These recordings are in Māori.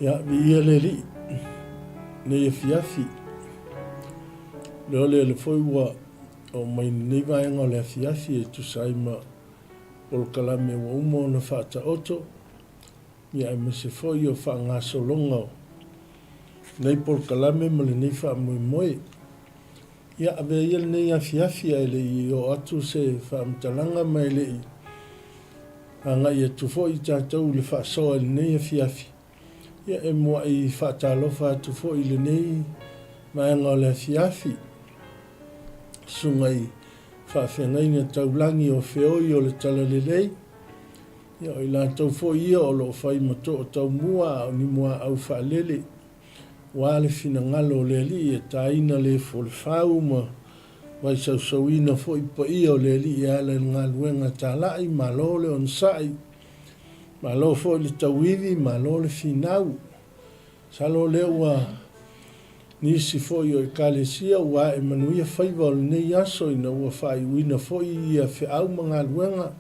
Ya ia le li ne ia fiafi. Le foi ua o mai nei vaenga o le fiafi e tu saima o le kalame ua umo na whaata oto. Ia e mese foi o wha ngā solonga o. Nei por kalame ma le nei wha mui moe. Ia ave ia le nei a fiafi e le i o atu se wha mtalanga mai le i. Anga ia tu foi i tātou le wha soa le nei a fiafi. Ia e mua i whaatalofa atu fo i le nei maenga o le fiafi. Sunga i whaawhengai na taulangi o whioi o le tala le lei. Ia o i lātou fo ia o lo whai mato o tau mua o ni mua au whaalele. Wa le fina ngalo le li e taina le fo le whau ma wai sau ina fo i pa ia o le li e ala ngaluenga tālai ma lo le on sai. Ma lo fo le tawivi, ma lo le finau. Salo le ua nisi fo i o e kalesia ua e manuia whaiva o le nei aso ina ua whai uina fo i ia whi au mga luenga.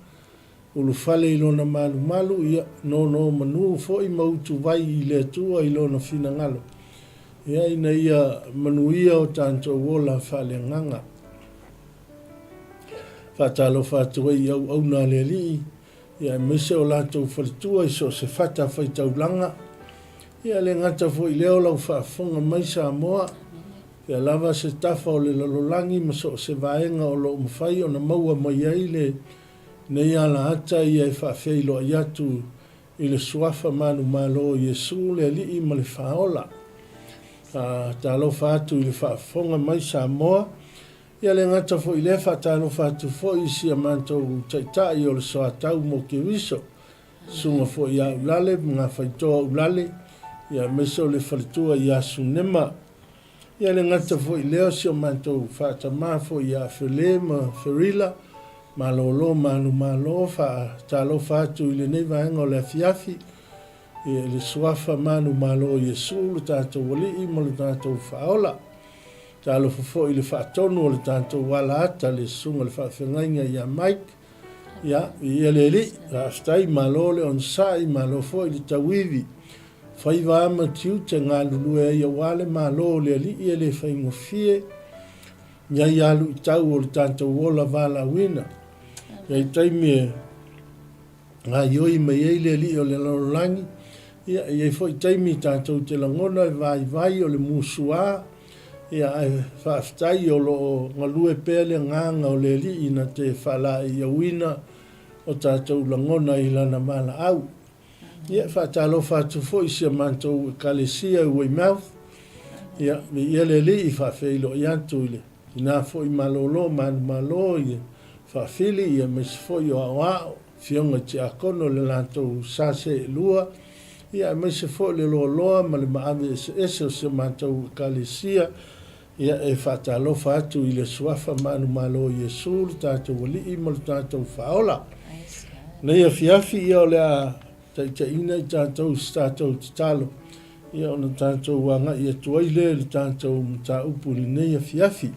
Ulu whale i lona malu malu ia no manu fo i mautu vai i le tua i lona fina ngalo. Ia ina ia manuia o tanto wola whale nganga. Whatalo whatua i au na le li. Ia mese o lātou whalitua i so se whata whaitaulanga. Ia le ngata fo i leo lau whaafonga mai sa moa. Ia lava se tafa o le lalolangi ma so se vaenga o lo mawhai o na maua mai ai le nei ala ata i ai whaafei lo i atu i le suafa manu malo Yesu le li i ma le whaola. Ta lo whaatu i le whaafonga mai sa moa. Ia le ngata fo i le whaatalo whaatu fo i si a mantou taitai o le soa tau mo ke wiso. Sunga fo i a ulale, mga whaitoa ulale. Ia meso le whalitua i a sunema. Ia le ngata fo i leo si o mantou whaatama fo i a while ma whirila. Ma lolo manu malo whaatalo whaatu i le nei vaenga o le fiafi. Ia le suafa manu malo Yesu le tātou wali i mo le tātou whaola. Talo fofo i le whaatonu o le tātou wala ata le sunga le whaawhengainga i a Mike. Ia, i le li, raftai malo le on sai malo fo i le tawivi. Whaiva ama tiu te ngā lulue i a wale malo le li i le whaingofie. Ia i alu i tau o le tātou wola wala wina. Ia i taimi e ngā ioi mai e le li o le lalolangi. Ia i fo i taimi tātou te langona e vai o le musua. Ia ai whaaftai o lo ngalue pele nganga o le li ina te whala i awina o tātou langona i lana mala au. Ia whaatalo whaatu fo i sia mantou e kalesia ui mouth. Ia le li i whaafeilo i antu i le. Ina fo i malolo malo i whaafili ia mesi fo i o awao. Fionga te akono le lantou sase e lua. Ia mesi fo le loa ma le maave ese o sia mantou e kalesia. Ia e whaatalo whaatu i le suafa manu malo Yesu le tātou wali i mo le tātou whaola. Nei a fiafi ia o le a taitaina i tātou te talo. Ia o na tātou wanga i atuaile le tātou mta upu li nei a fiafi.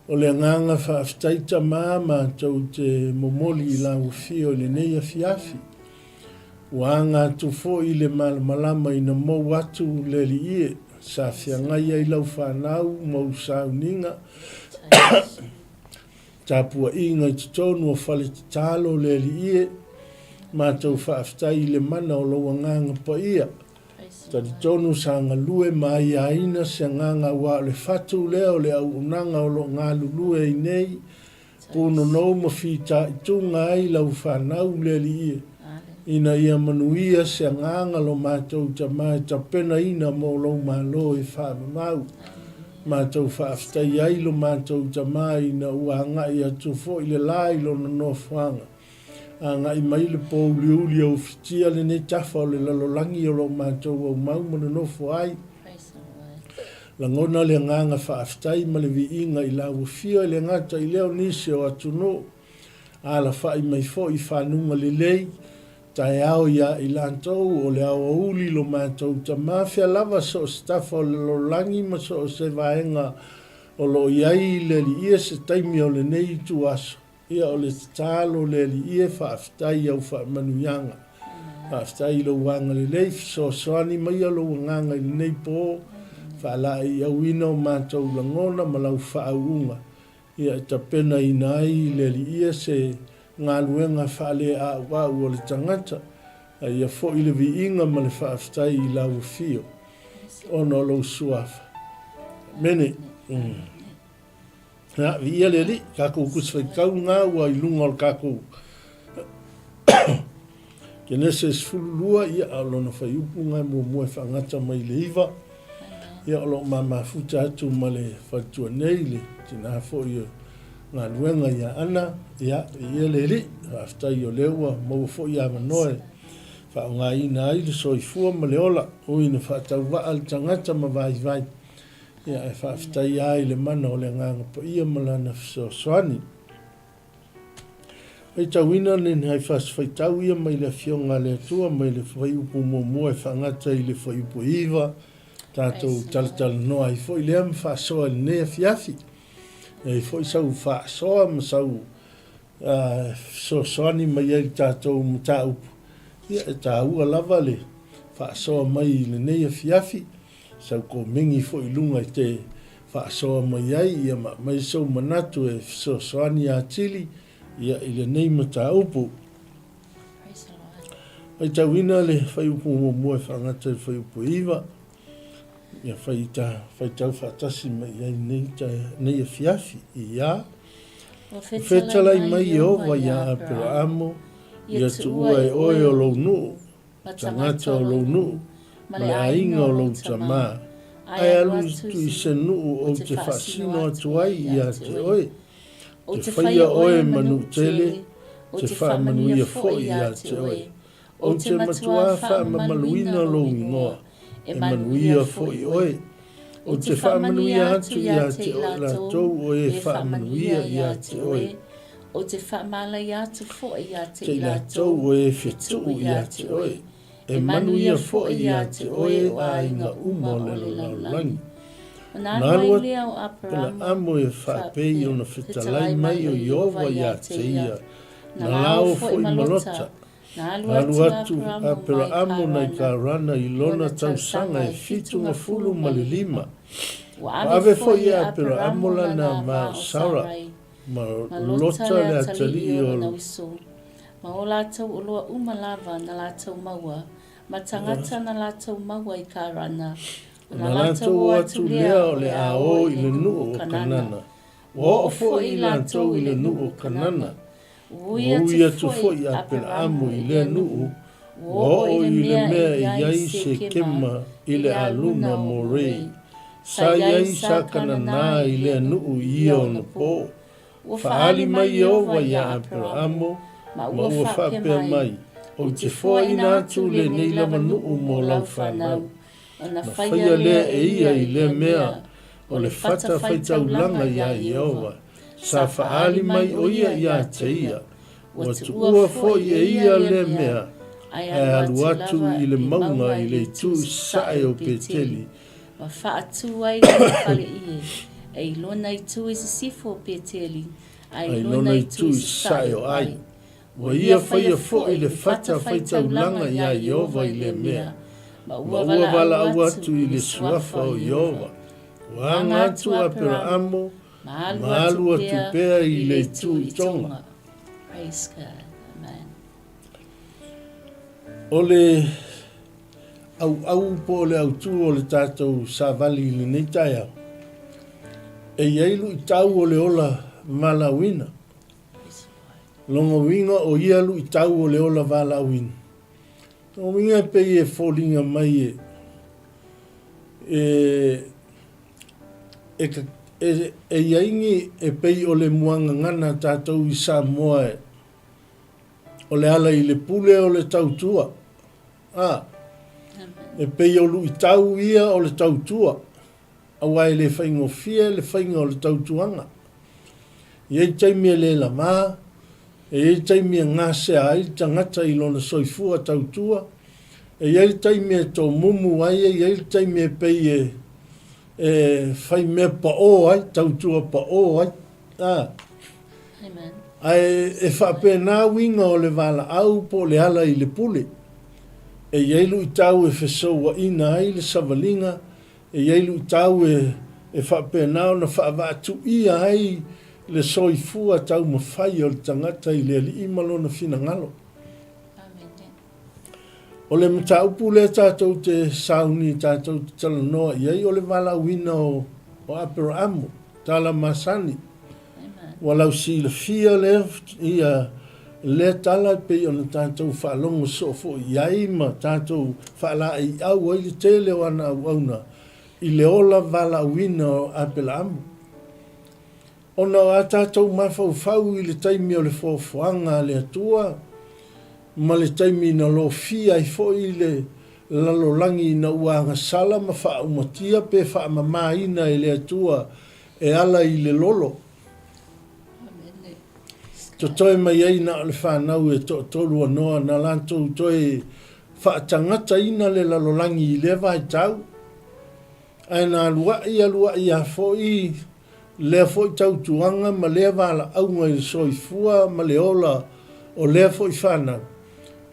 O le nganga whaaftaita ma tau te momoli i la ufio le nei a fiafi. Wanga tu fo i le malama i na mou atu le li ie. Sa whiangai ai lau whanau, mau sauninga. Tāpua inga i tutonu o whale te talo le li ie. Mātou whaaftai i le mana o loa nganga pa ia. Tadi tonu sa ngalue mai aina se nganga wa le fatu leo le au unanga o lo ngā lulue i nei. Puno nou ma whita i tunga ai lau whanau le li ie. Ina ia manuia se nganga lo mātou ta mai ta pena ina mo lo malo e whaamau. Mātou whaaftai ai lo mātou ta mai na uanga i atu fo i le lai lo na no whanga. Anga i mai le pou liuli au fitia le ne tafa o le lalolangi o lo mātou au mau mana no whai. Langona le nganga whaaftai ma le vi inga i la ufia le ngata i leo nisi o atu no. Ala whai mai fo i whanunga le lei. Tai au ia i lantou o le au uli lo mātou ta mafia lava so stafa o le lolangi ma so se vaenga o lo iai le li ia se taimi o le nei tu aso. Ia o le talo le li ia whaaftai au wha manuianga. Aftai lo wanga le leif so soani mai lo nganga nei po fa la ia wino ma tau langona ma lau fa unga ia ta pena inai le ia se ngaluenga fa le a wa o le tangata ia fo ile vi inga ma le fa aftai la fio ono lo suafa mene na ia le li ka ku kusfai kaunga wa ilunga ka ku ke nese sfulua ia alo na fai upunga mo whangata mai le iwa. Ia alo mama futa atu ma le whatua neile. Tina fo ia ngā luenga ia ana. Ia le li. Afta i o leua mau fo ia manoe. Wha o ngā ina aile so i fua ma le ola. O ina whaatau wa al tangata ma vai vai. Ia e whaafta i aile mana o le nganga pa ia malana fiso soani. Ai tauina nen hai fas fai tau ia mai le fionga le atua mai le fai upu mo e whangata i le fai upu iwa tātou tal no ai foi le am fa soa ne fiafi e foi sau fa soa ma sau so soani mai ai tātou mta upu ia e tā ua lava le fa soa mai le ne fiafi sau ko mingi foi lunga i te fa soa mai ai ia mai sau manatu e so soani a tili ia ile nei mata upu. Ai tauina le fai upu mo e whangata i fai upu iwa. Ia fai tau whatasi mai ai nei a fiafi i ia. Whetalai mai e owa ia a pera amo. Ia tu ua e oe o lou nuu. Tangata o lou nuu. Ma le ainga o lou tamā. Ai alu tu i se nuu o te whasino atu ai ia te oe. Te whaia oe manu tele, te wha manuia foi ia te oe. O te matua wha mamaluina lo ingoa, e manuia foi oe. O te wha manuia atu ia te oe la tau oe wha manuia ia te oe. O te wha malai atu foi ia te la tau oe whetu ia te oe. E manuia foi ia te oe a inga umo le laulangi. Nalua pela amo e whapei o na whitalai mai o Iova ia te ia. Na lao foi malota. Nalua atu a pela amo na i ka rana i lona tausanga e fitunga fulu malilima. Ave foi a pela amo la na ma saura. Ma lota le atali o lo. Ma o lātou o loa umalava na lātou maua. Ma tangata na lātou maua i ka rana. Na lātou atu lea o le ao i le nuu o kanana. Wa o fo i lātou i le nuu o kanana. Ui atu fo i apela amu i le nuu. Wa o i le mea i iai se kema i le aluna mo rei. Sa iai sa kanana i le nuu i o na po. Faali mai o wa i apela amu. Ma ua whapea mai. O te fo i nātu le neila nuu mo lau whanau. Na whaia lea e ia i le mea o le whata whaitaulanga ia i aua. Sa whaali mai o ia ia te ia. Wa tu ua fo i e ia le mea. Ai alu atu i le maunga i le tu sae o peteli. Ma whaatu ai le whale ie. E ilona i tu i sifo o peteli. Ai ilona i tu i sae o ai. Wa ia whaia fo i le whata whaitaulanga ia i aua i le mea. Ma ua wala au atu i le suafa o Iova. Wa ngatu a pera amo, ma alu atu pea i le tu i tonga. Praise God. Amen. O le au po le au tu o le tātou savali i le neitai au. E iailu i tau o le ola malawina. Longa winga o ialu i tau o le ola valawina. O minga pe e fōlinga mai e iaingi e pei o le muanga ngana tātou i Samoa o le ala i le pule o le tautua. E pei o lu i tau ia o le tautua. Awa e le whaingo fia le whainga o le tautuanga. Iei taimia le la maa. E taimia ngase ai tangata i lona soifua tautua. E taimia tō mumu ai, e taimia pei whai mea pa o ai, tautua pa o ai. Amen. Ai e whape nā winga o le wala au po le ala i le pule. e iailu I tau e whesou wa ina ai le savalinga, e iailu I tau e whapenao na whaavatu ia ai le soifua tau mawhai o le tangata I le ali imalo na fina ngalo. O le mta upu le tātou te sauni tātou te talanoa iai o le wala wina o Abraham, tala masani. Walau si le fia le ia le tala pe ona tātou whaalongo sofo iai ma tātou whaala I au ai le tele wana au I le ola wala wina o Abraham. Ona a tātou mawhau I le taimi o le fofoanga le atua, ma le taimi na lo fia I foi le lalolangi na uanga sala ma wha umatia pe wha mamaina I le atua e ala I le lolo. To toi mai ei na le whanau e to tolu anoa na lantou toi wha tangata ina le lalolangi I le vai tau. Ai na alua I a foi le foi tau tuanga ma le wala aunga I soifua ma le ola o le foi whanau.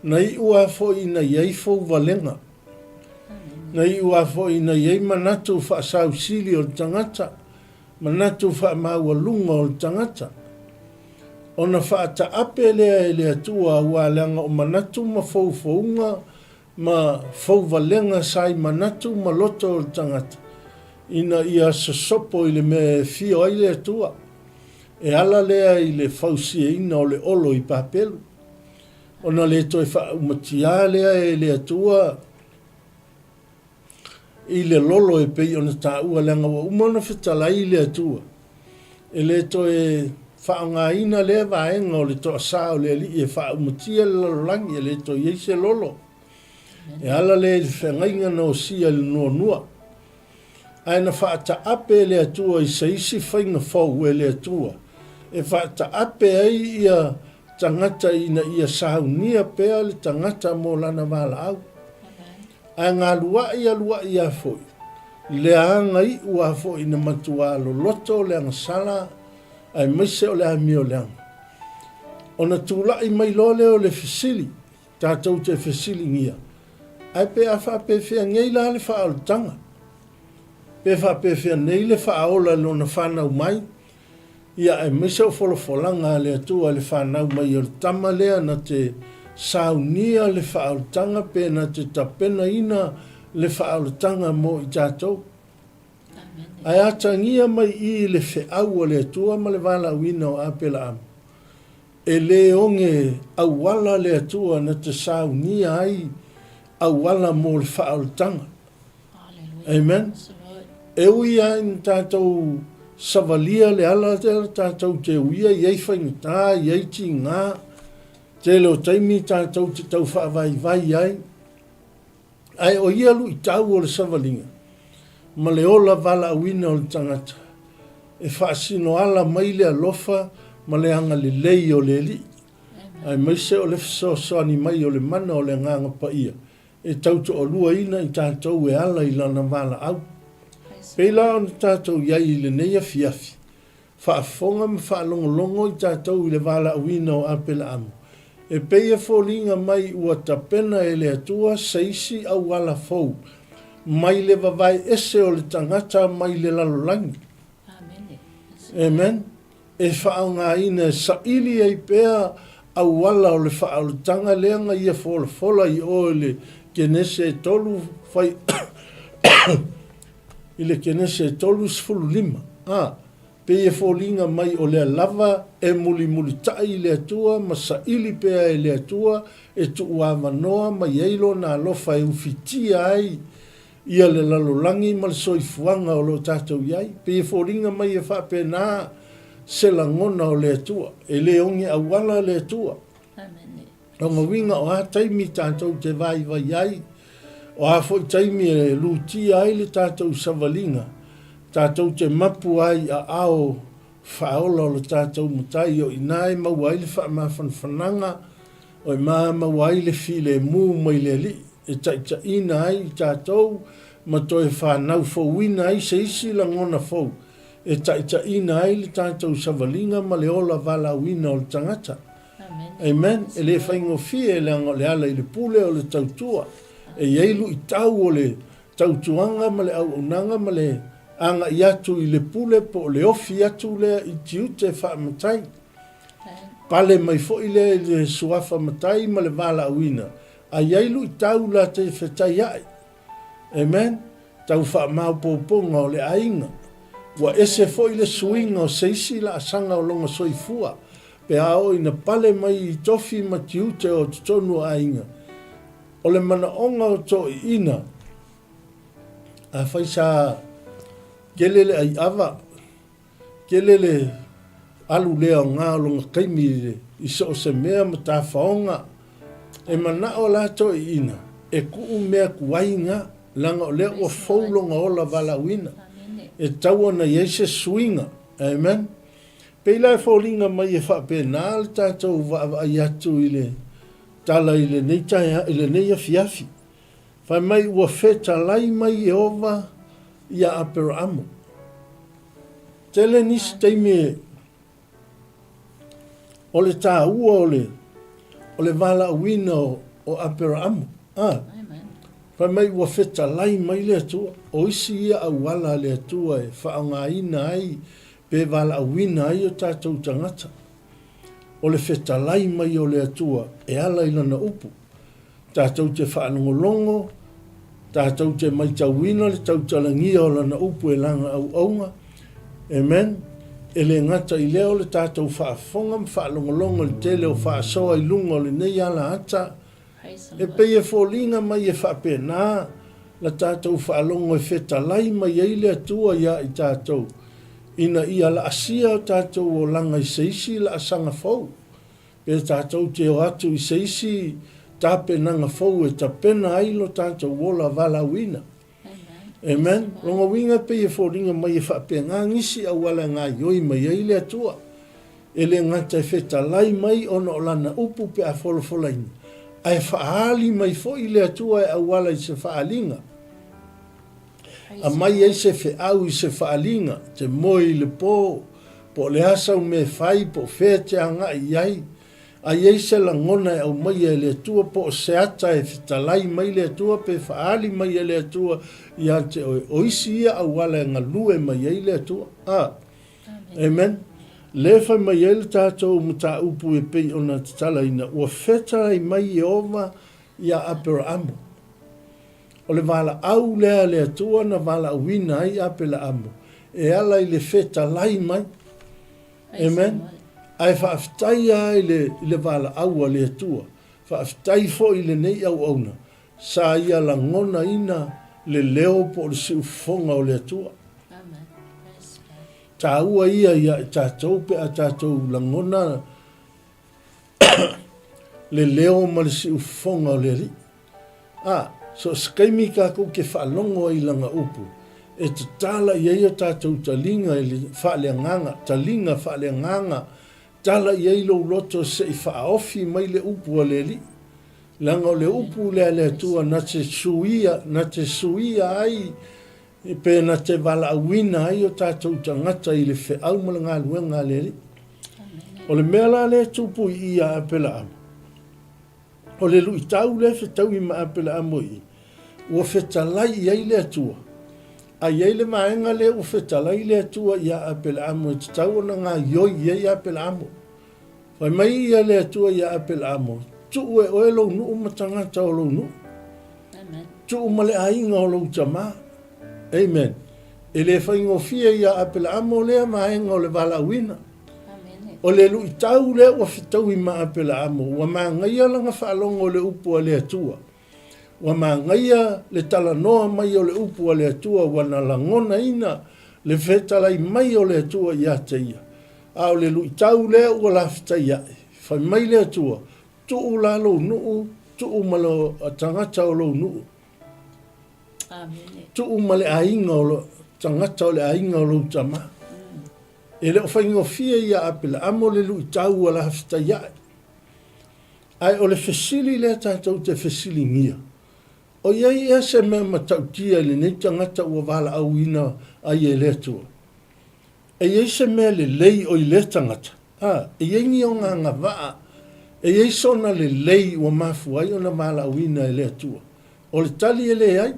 Na I ua foi na iei fau valenga. Na I ua foi na iei manatu wha sau sili o tangata. Manatu wha maua lunga o tangata. Ona wha ta ape lea e lea tua ua leanga o manatu ma fau faunga ma fau valenga sai manatu ma loto o tangata. Ina ia sasopo I le me fio ai lea tua. E ala lea I le fausia ina o le olo I papelu. Ona le toi wha umatia lea e lea tua I le lolo e pei ona ta ua leanga wa umana whitalai lea tua. E le toi wha ina lea vaenga o le toa sao lea li e wha umatia le lalolangi e le toi eise lolo. E ala le whengainga no sia le nua nua. Aina wha ta ape lea tua I saisi whainga fau e lea tua. E wha ta ape ai ia tangata ina ia saunia pea le tangata mo lana wala au. A ngā lua ia foi. Le anga I ua foi na matua lo loto le anga sala ai maise o le ami o le anga. Ona tūlai mai lole o le fesili, tātou te fesili ngia. Ai pe a wha pe fea ngei la le wha o tanga. Pe wha pe fea nei le wha ola lo na whanau mai. Ia e misa o folanga le atua le whanau mai o tama lea na te saunia le whaoltanga pe na te tapena ina le whaoltanga mo I tātou. Ai atangia mai I le whiau o le atua ma le wala wina o apela amu. E le onge awala le atua na te saunia ai awala mo le whaoltanga. Amen. E uia in tātou savalia le ala te tātou te uia iei whaingata, iei ti ngā, te leo taimi tātou te tau whaavai vai ai. Ai o ia lu I tau o le savalinga, ma le ola wala awina o le tangata. E whaasino ala mai le alofa, ma le anga le lei o le li. Ai maise o le fisosoani mai o le mana o le nganga pa ia. E tauto o lua ina I tātou e ala I lana wala au. Pela on tātou iai le neia fiafi. Whaafonga me whaalongolongo I tātou I le wala awina o apela amu. E peia fōlinga mai ua tapena e le atua seisi au wala fau. Mai le wawai ese o le tangata mai le lalolangi. Amen. E whaanga ina sa ili ei pea au wala o le whaalutanga leanga ia fola I o le kenese tolu fai... I le kenese tolu sfulu lima. Pe e fōlinga mai o le lava e muli tai le atua, ma sa ili pea e le atua, e tu ua manoa ma yeilo na alofa e ufitia ai, ia le lalolangi ma le soifuanga o lo tātou iai. Pe e fōlinga mai e whapena se langona o le atua, e le onge awala le atua. Ronga winga o a taimi tātou te vai ai, o a fo taimi e lutia ai le tātou savalinga, tātou te mapu ai a ao whaola o le tātou mutai o inai mawai le whaamawhanwhananga, o I mawai le file mu mai le li, e taita ina ai tātou, ma toi whanau fōwina ai se isi langona fōu, e taita ina ai le tātou savalinga ma le ola wala wina o le tangata. Amen. E le whaingo fie le ango le ala I le pule o le tautua. E iei lu i tau o le tautuanga ma le au unanga ma le anga i atu i le pule po le ofi atu le i tiu te wha matai. Pale mai fo i le suafa matai ma le vala awina. A iei lu i tau la te whetai ai. Amen. Tau wha mau pōponga o le ainga. Wa ese fo i le suinga o seisi la asanga o longa soifua. Pe ao ina pale mai i tofi ma tiute o tonu ainga. O le mana onga o to i ina. A whaisa kelele ai awa. Kelele alu lea o ngā longa kaimi i so se mea ma tā whaonga. E mana o la to i ina. E kuu mea kuwainga. Langa o lea o faulonga o la vala wina. E taua na yeise suinga. Amen. Peila e faulinga mai e whape nā le tātou wa ai atu i le tala i le neita i le neia fiafi. Whai mai ua wheta lai mai e ova i a apera amo. Tele nisi teime o le tā ua o le vala wina o apera amo. Whai mai ua wheta lai mai le atua. O isi ia au wala le atua e whaonga ina ai pe wala awina ai o tātou tangata. O le wheta lai mai o le atua e ala ilana upu. Tātou te whaanongolongo, tātou te mai tauina le tautalangia o lana upu e langa au aunga. Amen. E le ngata i leo le tātou whaafonga, whaanongolongo le tele o whaasoa i lunga o le nei ala ata. E pei e fōlinga mai e whape nā, la tātou whaalongo e wheta lai mai e le atua ia i tātou. Ina ia la asia o tātou o langa i seisi la asanga fau. Pe tātou te o atu i seisi tape nanga fau e ta pena ailo tātou wola vala wina. Amen. Ronga winga pe e fōringa mai e whape ngā ngisi au wala ngā ioi mai e le atua. E le ngata e wheta lai mai ona o lana upu pe a wholofolaini. Ai whaali mai fo i le atua e au wala i se whaalinga. A mai ei se fe au i se whaalinga, te moi le po le asau me whai, po whea te anga i ai. A ei se la ngona au mai e le atua, po se ata e whitalai mai le atua, pe whaali mai e le atua, i a te oisi ia au wala e ngalue mai e le atua. Amen. Le whai mai e le tātou muta upu e pei ona te tala ina, ua whetai mai e ova i a apera amo. O le vala au lea le atua na vala wina ai apela amo. E ala i le feta lai mai. Amen. Ai whaaftai ai le vala au a le atua. Whaaftai fo i le nei au auna. Sa ia la ngona ina le leo po le si ufonga o le atua. Ta ua ia ia tātou pe a tātou la ngona le leo ma le si ufonga o le ri. So skaimi ka ko ke whaalongo i langa upu. E te tala i eia tātou talinga i le whaaleanganga, talinga whaaleanganga, tala i eilo loto se i whaofi mai le upu a le li. Langa o le upu le atua na te suia ai, pe na te wala awina ai o tātou tangata i le whiau malanga luenga le li. O le mea le tupu i a apela amu. O le lui tau le whetau i ma apela amu i. Ua whetalai i ai le atua. A iei le maenga le ua whetalai le atua i a apela amu. E te tau na ngā ioi i ai apela amu. Whai mai i a le atua i a apela amu. Tu ue oe lau nuu matangata o lau nuu. Tu umale ainga o lau tama. Amen. E le whaingo fia i a apela amu lea maenga o le vala wina. O le lui tau le ua whetau i ma apela amu. Ua maangaia langa whaalongo le upu a le atua. Wa maangaia le tala noa mai o le upu a le atua, wana langona ina le whetalai mai o le atua i ateia. A o le lui tau le ua la whetai ai. Whai mai le atua, tuu la lo nuu, tuu malo tangata o lo nuu. Tuu male ainga o lo tangata o le ainga o lo tama. E le o whaingo fia ia apela, amo le lui tau a la whetai ai. Ai o le whesili le tātou te whesili ngia. O iei e se mea matautia le nei tangata ua wala au ina ai e le atua. E iei se mea le lei o i le tangata. E iei ni o ngā ngā waa. E iei sona le lei ua mafu ai o na wala au ina e le atua. o le tali e le ai,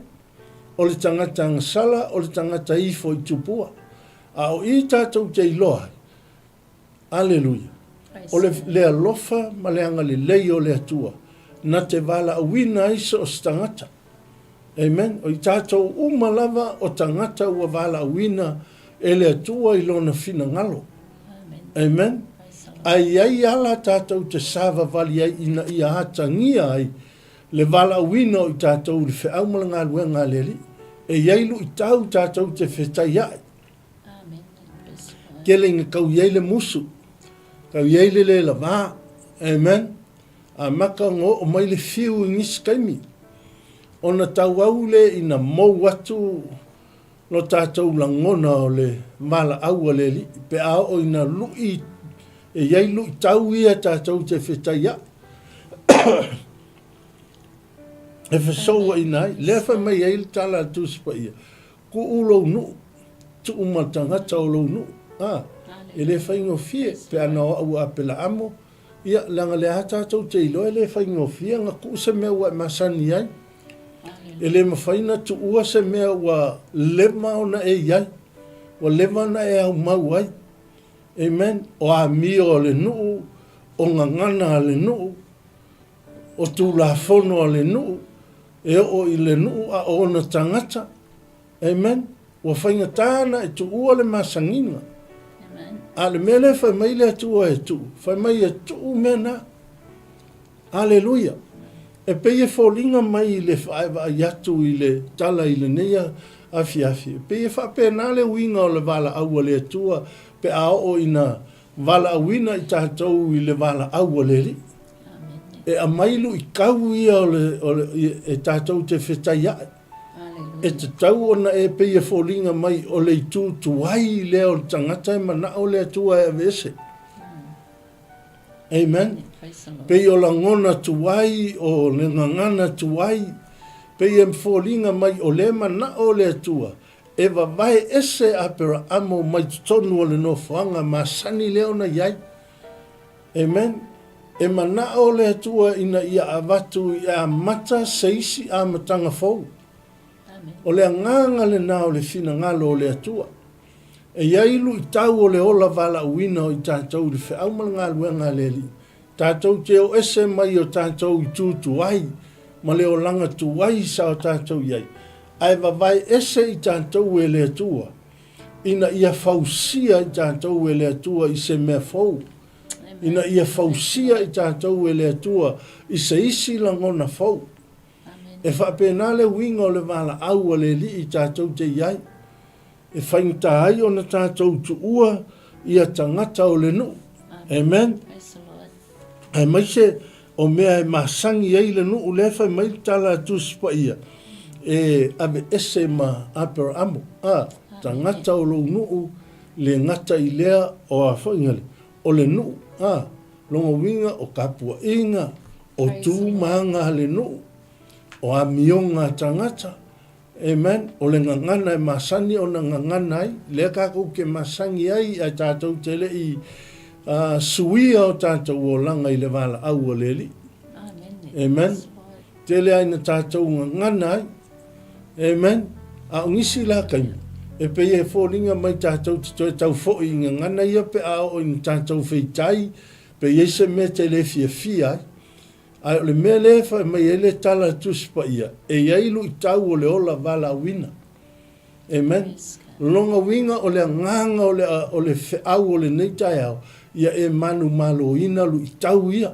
o le tangata ngasala, o le tangata ifo i tupua. A o i tātou te iloa. Aleluia. O le alofa ma le anga le lei o le atua. Na te wala awina iso o stangata. Amen. O i tātou umalava o tangata ua wala awina e le atua i lona fina ngalo. Amen. Ai ala tātou te sāwa vali ai ina ia hata ngia ai le wala awina o i tātou le whiau malanga luenga le li. E iailu i tau tātou te whetai ai. Kelenga kau iai le musu. Kau iai le la vā. Amen. A maka ngo o mai le fiu ngis kaimi. Ona tau au le ina mou atu no tātou langona o le mala aua le li. Pe ao ina lui e iai lui tau ia tātou te whetai ai. E whasoa inai. Lea whai mai ei le tala atu sipa ia. Ku ulo nu. Tu umatangata o lo nu. E le whaingo fie, pe ana au apela amo, ia langa le hata tau te ilo, e le whaingo fie, nga ku se mea ua masani ai. E le mawhaina tu ua se mea ua lema ona e iai, ua lema ona e au mau ai. Amen. O a mio o le nuu, o ngangana le nuu, o tu la fono le nuu, e o i le nuu a o na tangata. Amen. Ua whainga tāna e tu ua le masangina. Ale mele fai mai le atua e tu. Fai mai e tu mena. Aleluia. E peie fōlinga mai le whaewa i atu i le tala i le neia afi afi. Peie whapena le winga o le wala aua le atua. Pe ao ina wala awina i tātou i le wala aua le li. E a mailu i kau ia o le e tātou te whetai ai. E te tau ona e peia fōlinga mai o le tū tuai leo tangata e mana o le atua e avese. Amen. Peia o la ngona tuai o le ngangana tuai. Peia fōlinga mai o le mana o le atua. E wawai ese apera amo mai tonu o le no whanga masani leo na iai. Amen. E mana o le atua ina ia avatu ia mata seisi a matanga fōu. O le nganga le nao le fina ngalo o le atua. E iailu i tau o le ola wala uina o i tātou le whiau malanga luenga le li. Tātou te o ese mai o tātou i tūtu ai. Ma le o langa tu ai sa o tātou iai. Ai wawai ese i tātou e le atua. Ina ia fausia i tātou e le atua i se mea fau. Ina ia fausia i tātou e le atua i se isi langona fau. E whapena le winga o le wala aua le li i tātou te iai. E whainta ai o na tātou tu ua i a tangata o le nu. Amen. Ai mai se o mea e masangi ei le nu u le whai mai tala tu sipa ia. E ave ese ma apera amo. Tangata o lo nu le ngata i lea o a whaingale. O le nu. Longa winga o kapua inga. O tu maanga le nu. O a mionga tangata. Amen. O le ngangana e masani o na ngangana ai. Le kako ke masangi ai a tātou tele i suia o tātou o langa i le wala au o le li. Amen. Tele ai na tātou ngangana ai. Amen. A ngisi la kaima. E pe e fōringa mai tātou te tau fōi i ngangana ia pe a o i tātou wheitai. Pe e se me te le fia fia ai. Ai le mea le whai mai ele tala tuspa ia. E iailu i tau o le ola wala wina. Amen. Longa winga o le nganga o le whiau o le neitai au. Ia e manu malo ina lu i tau ia.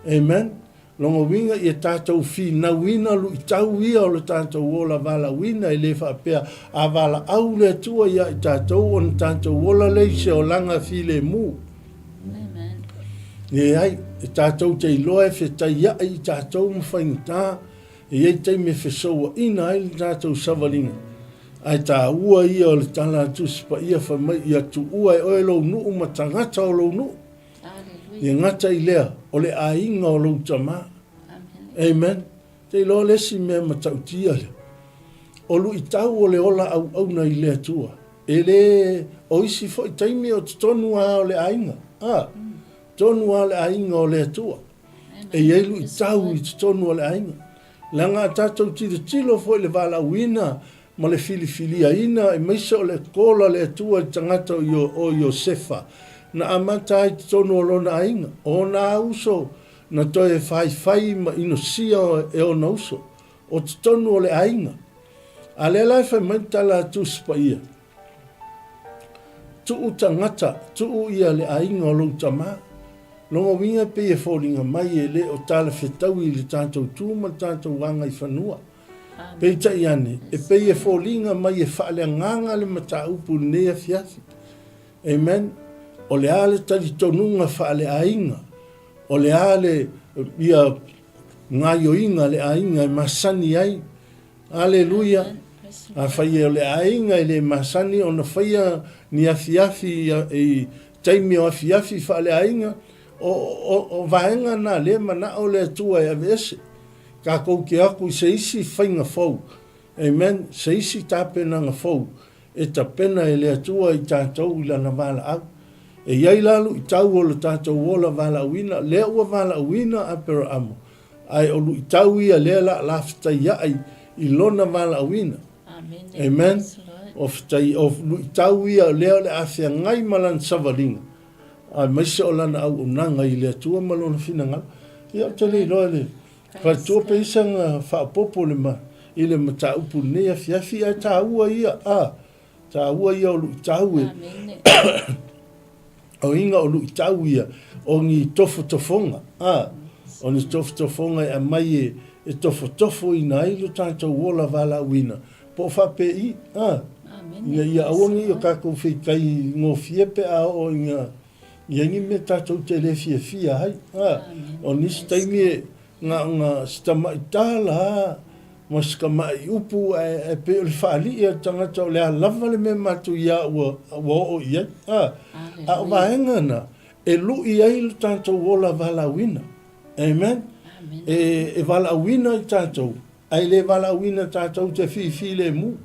Amen. Longa winga ia tātou fi na wina lu i tau ia o le tātou ola wala wina i le whapea. A wala au le tua ia i tātou on tātou ola leise o langa fi le mu. E ai, e tātou te iloa e whetai ia i tātou mwhaingta, e ei te me whesoa ina ai le tātou savalinga. Ai tā ua ia o le tala tuspa ia whamai ia tu ua e oe lau nuu ma tangata o lau nuu. I ngata i lea o le ainga o lau tama. Amen. Te iloa lesi mea ma tautia le. O lu i tau o le ola au na i lea tua. E le o isi fo i taimi o tonu a o le ainga. Tonu ale ainga o le atua. E ieilu i tau i tonu ale ainga. Langa tātou tilo fo le vala uina, ma le fili aina, e maisa o le kola le atua i tangata o Iosefa. Na amata ai tonu o lona ainga. O na uso, na toi e fai ma ino sia e o na uso. O tonu o le ainga. A le lai fai maitala atu sipa ia. Tuu tangata, tuu ia le ainga o lo tama. Longa winga pe e fōringa mai e le o tala whetau i le tātou tūma, tātou wanga i whanua. Pe tai ane, e pe e fōringa mai e whaale nganga le mata upu nea fiafi. Amen. O le ale tali tonunga whaale ainga. O le ale ia ngaio inga le ainga e masani ai. Aleluia. A whai o le ainga e le masani o na whaia ni afiafi i taimi o afiafi whaale ainga. O vaenga na le mana o le atua e avese. Ka kou ke aku se isi whainga fau. Amen. Se isi tāpena nga fau. E ta pena e le atua i tātou i lana wala au. E iai lalu i tau o le tātou wola wala uina. Lea ua wala uina a pera amo. Ai o lu i tau ia lea la lafta iai i lona wala uina. Amen. O lu i tau ia lea le afia ngai malan savalinga. A maise o lana au unanga i le atua malona finanga. Ia te le loa le. Whatua pe isanga whaapopo le ma. I le mata upu nea fiafi ai tā ua ia. Tā ua ia o lu i tau e. O inga o lu i tau ia. O ngi tofo tofonga. O ni tofo tofonga e mai e tofo i na ilu tātou wola wala uina. Po whape i. Ia awangi o kako whikai ngō fiepe a o inga. Iangi me tātou te le fia hai. O nisi taimi e ngā stamai tāla. Ma skamai upu e pe o le whaali ia tangata o le a lava le me matu ia ua o ia. A o vaenga na. E lu i ailu tātou wola wala wina. Amen. E wala wina i tātou. Ai le wala wina tātou te fi le mu.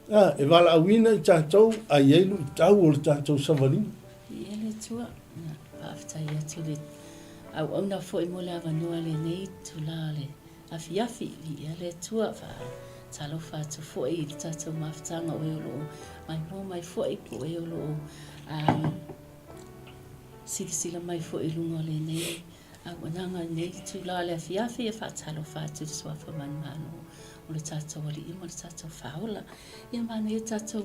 E wala wina i tātou ai ailu i tau o le tātou savalina. Tua aftai atu le au ona foi mo le avanua le nei tu la le afiafi i le tua fa talo fa tu foi le tatu maftanga o lo mai foi po e lo sila mai foi lunga le nei au nanga nei tu la le afiafi e fa talo fa tu so fa man mano o le tatu ali i mo le tatu faula ia mane tatu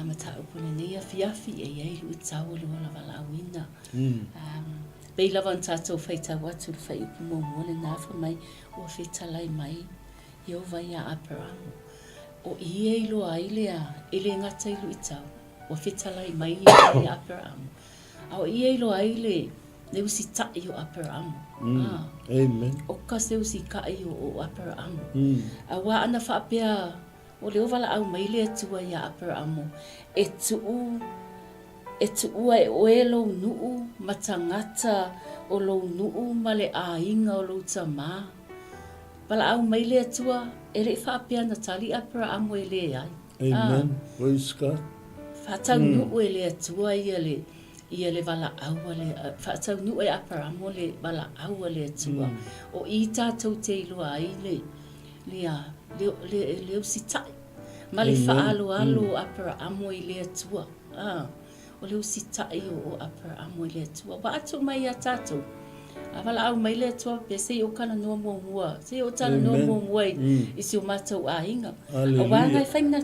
mata upune nei afiafi e iei lu tau le wala wala wina. Pei lava an tātou whaita watu le whai upu mōmone nā wha mai o whetalai mai i o vai a aparamu. O i e ilo aile a ele ngata ilu i tau o whetalai mai i o vai a aparamu. A o i e ilo aile ne usi tai o aparamu. Amen. O ka se usi kai o aparamu. A wa ana whaapea o le ovala au mai le atua ia aparamu. E tuu e oe lo nuu matangata o lo nuu ma le ainga o lo tamā. Pala au mai le atua e le whaapea na tali aparamu e le ai. Amen. Praise God. Whatau nuu e le atua ia le wala aua le whatau nuu e aparamu le wala aua le atua. O i tātou te iloa ai le usitai. Ma le whaalo aparamu i le atua. O le usitai o aparamu i le atua. Wa atu mai a tātou. A wala au mai le atua pe se o kana noa mua. Se o tana noa mua i si o mātou a inga. O wanga e whainga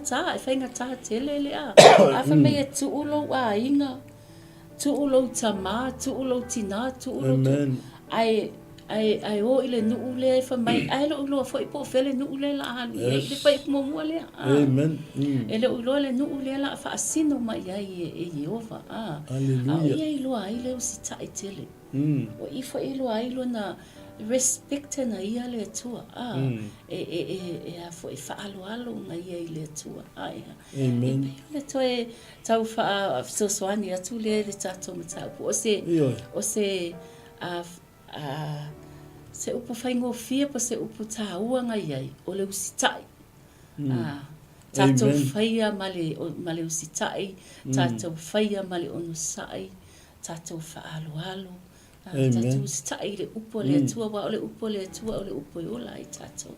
tā te lele a. A wha mai e tuulo a inga. Tuulo tamā, tuulo tina, tuulo tu. Ai o ile nuu le fa mai ai lo foi po fele nuu le la halu le pai mo mo le amen ele lo le nuu le la fa asino mai ai e Jehova hallelujah ai lo ai le si tai tele o i fa ilo ai lo na respect na ia le tua e a foi fa alo na ia le tua amen le toe tau fa so soani atu le tato mata o se se upu whaingo fia pa se upu tāua ngai ai o le usitai. Tātou whaia ma le usitai, tātou whaia ma le onusai, tātou whaalo, Tātou stai le upo le atua wa o le upo le atua o le upo i ola i tātou.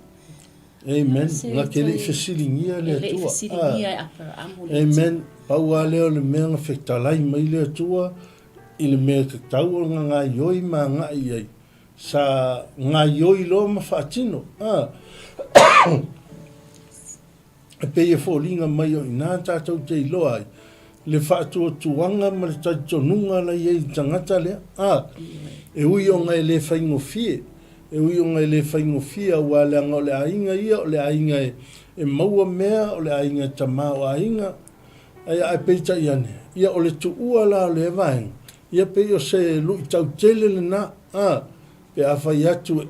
Amen. Ngā ke le fesilingia le atua. Le fesilingia e apara amu le Amen. Pau a leo le mea ngā whektalai mai le atua i le mea kaktau o ngā ioi ma ngā iai. Sa ngā ioi lo ma whaatino. E peia fōlinga mai o ina tātou te iloa ai. Le whaatua tuanga ma le taitonunga la iei tangata lea. E ui o ngai le whaingo fie. E ui o ngai le whaingo fie a waleanga o le ainga ia, o le ainga e maua mea, o le ainga tama o ainga. Ai peita iane. Ia o le tuua la o le vaeng. Ia pei o se lui tau tele le na. Pe a whai atu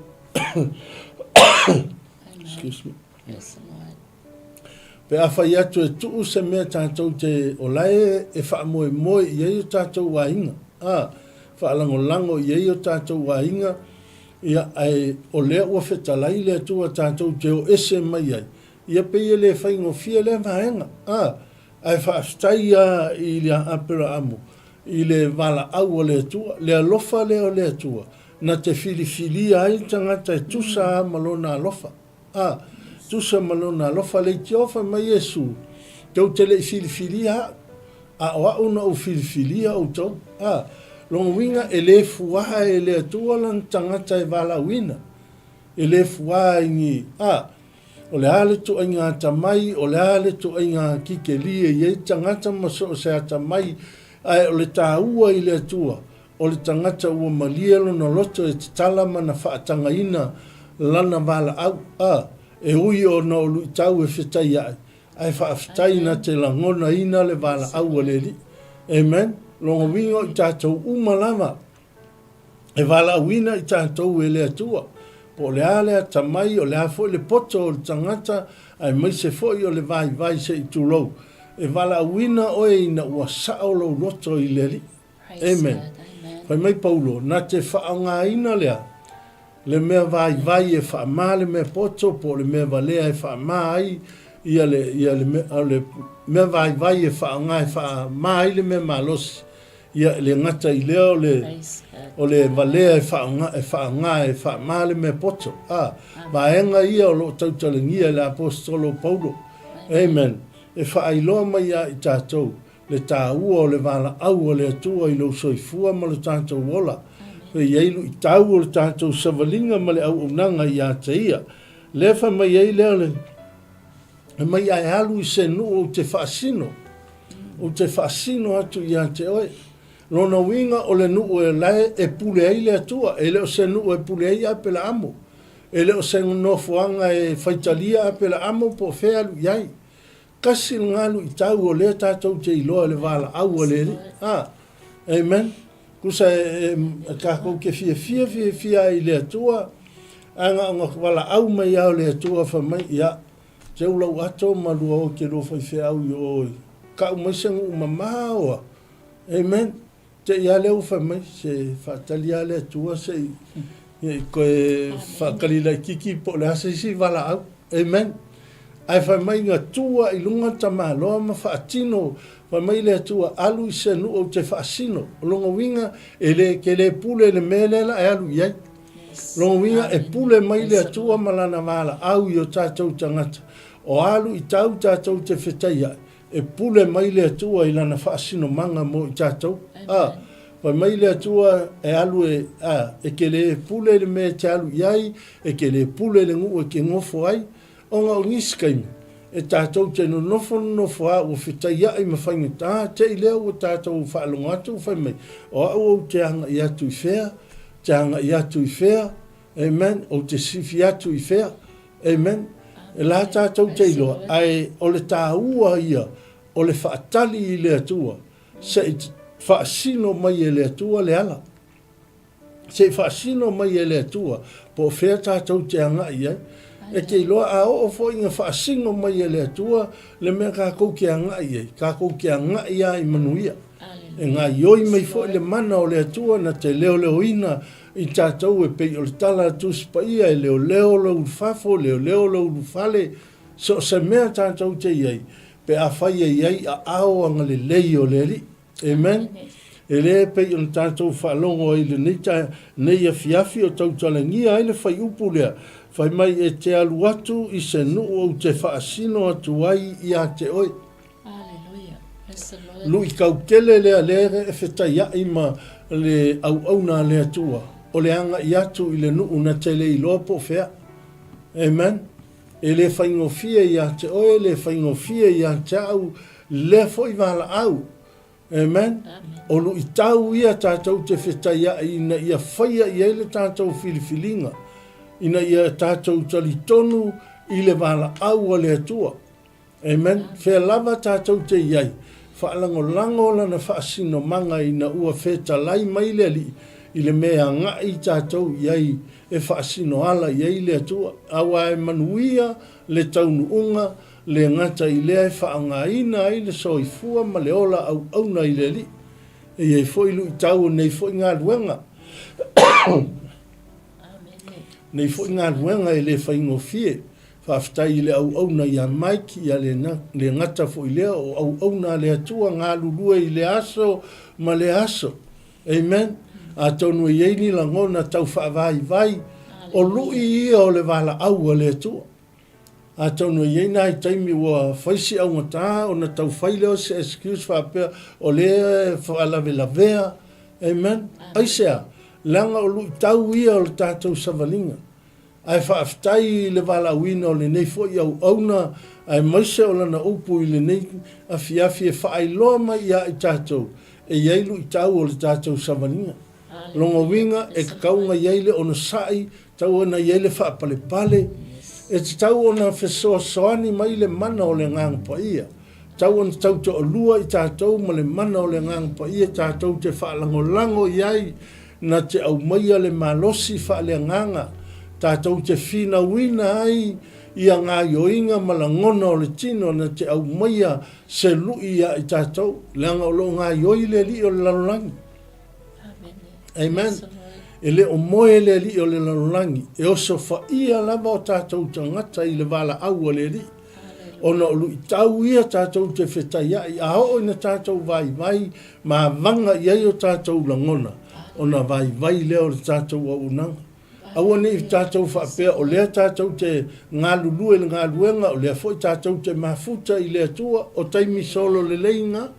excuse me. Yes, Lord. Pe a whai atu e tuu se mea tātou te o lae e wha moe moe i eio tātou wa inga. Wha alango lango i eio tātou wa inga. Ia ai o lea ua whetalai lea tua tātou te o ese mai ai. Ia pei le whaingo fia lea maenga. Ai wha aftai i lea apera amu. I le wala au o lea tua. Lea lofa lea o lea tua. Na te fili ai tangata e tusa malona alofa. Tusa malona alofa le te ofa mai Yesu. Tau te le fili a oa una o fili o tau. Longa winga e le fuaha e le atua lan tangata e wala wina. E le fuaha ingi. O le ale tu inga tamai, o le ale tu inga kikeli e ye tangata maso se atamai. O le tāua i le atua. O le tangata ua malielo na loto e te talama na whaatanga ina lana wala au. E ui o na olu tau e whetai ai. Ai whaafitai na te langona ina le wala au le li. Amen. Longa wingo i tātou umalama. E wala awina i tātou e le atua. Po le ale a tamai o le afo le poto o le tangata. Ai mai se foi o le vai se i tūrou. E wala awina oe ina ua sao lo loto i le li. Amen. Pai mai Paulo, na te whaanga ina lea. Le mea vai e whaama le mea poto, po le mea valea e whaama ai. Ia le mea vai e whaanga e whaama ai le mea malosi. Ia le ngata i lea o le valea e whaanga e whaama le mea poto. Vaenga ia o lo tautalingia le apostolo Paulo. Amen. E whaailoa mai a i tātou. Le tāua o le wala au o le atua i lo soifua ma le tātou wola. Pe ieilu i tāu o le tātou savalinga ma le au unanga i a te ia. Lefa mai ei leo le. Mai ai alu i se nu o te whaasino. O te whaasino atu i a te oe. Lona winga o le nu o e lae e pule ei le atua. E leo se nu o e pule ei a pela amo. E leo se ngonofuanga e whaitalia a pela amo po whea lu iai. Kasi ngalu i tau o le tātou te iloa le wala au o le ri. Amen. Kusa kako ke fia i le atua. Anga wala au mai au le atua wha mai. Ia, te ulau ato malua o ke rofa i whea au i oi. Ka umaisangu umamaha oa. Amen. Te ia leo wha mai. Se whaatali a le atua se koe whakalila kiki po le hasa isi wala au. Amen. Ai whai mai ngā tua i lunga tama loa ma whaatino. Whai mai le tua alu i se nu o te whaasino. Longa winga ke le pule le melela e alu iai. Longa winga e pule mai le tua malana wala au i o tātou tangata. O alu i tau tātou te whetaiai. E pule mai le tua i lana whaasino manga mo i tātou. Whai mai le tua e alu e ke le pule le me te alu iai. E ke le pule le ngu e ke ngofo ai. O ngā ngiskaimi, e tātou te nofo a o whitai ai ma whainga tā, te i leo o tātou whaalonga atu, whai mai, o au te hanga i atu i whea, amen, o te sifi atu i whea, amen, e la tātou te iloa, ai o le tā ua ia, o le whaatali i le atua, se i whaasino mai e le atua le ala, se i whaasino mai e le atua, po whea tātou te hanga i ai, e te iloa a o fo inga whaasingo mai e le atua, le mea kākou ki a ngai e, kākou ki a ngai a i manuia. E ngā ioi mai fo le mana o le atua na te leo ina i tātou e pei o le tala atu spaia e leo lo ulfafo, leo lo ulfale, so se mea tātou te iai, pe a whai e iai a ao anga le lei o le ri. Amen. e le pe on tātou whaalongo i le nei a fiafi o tau talangia ai le whai upu lea. Whai mai e te alu atu i se nuu o te whaasino atu ai i a te oi. Lui kaukele lea lere e whetai ai ma le au na lea tua. O le anga i atu i le nuu na te le i lopo whea. Amen. E le whaingofia i a te oi, le whaingofia i a te au, le fo i wala au. Amen. O lu i tau ia tātou te whetai ai ina ia whaia i eile tātou filifilinga. Ina ia tātou tali tonu i le wala au a le atua. Amen. Whea lava tātou te iai. Whaalango lango lana whaasino manga ina ua wheta lai mai le li. I le mea ngai tātou iai e whaasino ala iai le atua. Awa e manuia le taunu unga le ngata i lea e whaanga ina i le soifua ma le ola au na i le li. E iei fo ilu i tau nei fo i ngā ruenga. Nei fo i ngā ruenga e le whaingo fie. Whaftai i le au na i a maiki i a le ngata fo i lea o au na le atua ngā lulua i le aso ma le aso. Amen. A tonu e iei ni langona tau whaavai vai o lui ia o le wala au a le atua. A tonu e iei nai taimi ua whaisi au ngata o na tau whaile o se excuse whaapea o le whaalawe lavea. Amen. Aisea, langa o lui tau ia o le tātou savalinga. Ai whaaftai le wala uina o le nei fo i au auna, ai maise o lana upu i le nei a fiafi e whaailoa mai ia i tātou. E ieilu i tau o le tātou savalinga. Longa winga e kaunga iele o na sai, tau ana iele whaapale pale. E te tau o na whesoa soani mai le mana o le ngang pa ia. Tau ana tau te o lua i tātou ma le mana o le ngang pa ia, tātou te whaalango lango iai, na te au maia le malosi whaale nganga. Tātou te whina wina ai, ia ngā yoinga malangona o le tino na te au maia se lui ia i tātou. Leanga o lo ngā yoi le li o le lalolangi. Amen. E le o moe le li o le lalolangi. E oso whaia lava o tātou tangata i le wala au o le li. O na olu i tau ia tātou te whetai ai. A ho ina tātou vai vai, ma vanga iai o tātou langona. O na vai vai leo le tātou o unanga. Aua ni tātou whaapea o lea tātou te ngā lulu e ngā luenga, o lea fwoi tātou te mafuta i lea tua, o taimi solo le leinga.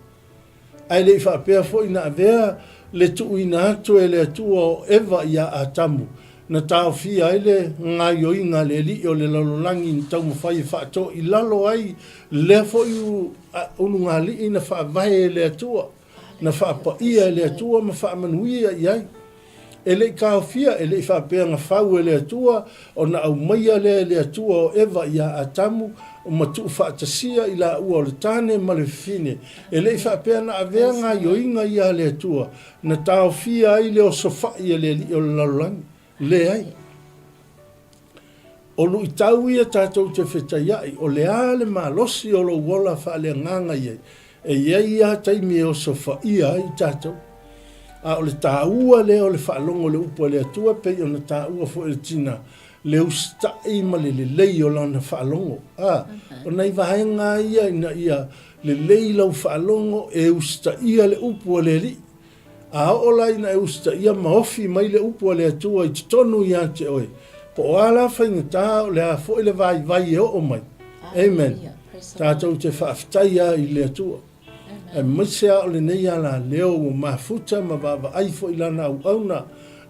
Ai le whaapea fwoi na avea, le tuu ina atu e le tua o ewa ia a tamu. Na tau fia ele ngā yoinga le li o le lalolangi ni tau mawhai whaato i lalo ai le fo i unu ngā li ina whaavai e le tua. Na whaapa ia e le tua ma whaamanuia i ai. E le kao fia e le whaapea ngā whau e le tua o na au maia le tua o ewa ia a tamu o matu whaatasia i la ua o le tāne ma le whine. E le whaapea na avea ngā yoinga ia le tua na tau fia ai le o sofai e le li o le lalolangi. Le ai. O lu i tau ia tātou te whetai ai o le ale malosi o lo wola whaale nganga iei. E iei ia taimi o sofai ai tātou. A o le tāua le o le whaalongo le upo le atua pei o na tāua fo e tina le ustai ma le lei o lana whaalongo. O nei vahenga ia ina ia le lei lau whaalongo e ustai le upo le li. A o la ina e ustai maofi mai le upo le atua i tonu i ante oi. Po o ala whaingata o le a fo i le vai vai e o mai. Amen. Tātou te whaaftai a i le atua. E maisea o le nei ala leo o mafuta ma wawa aifo i lana au auna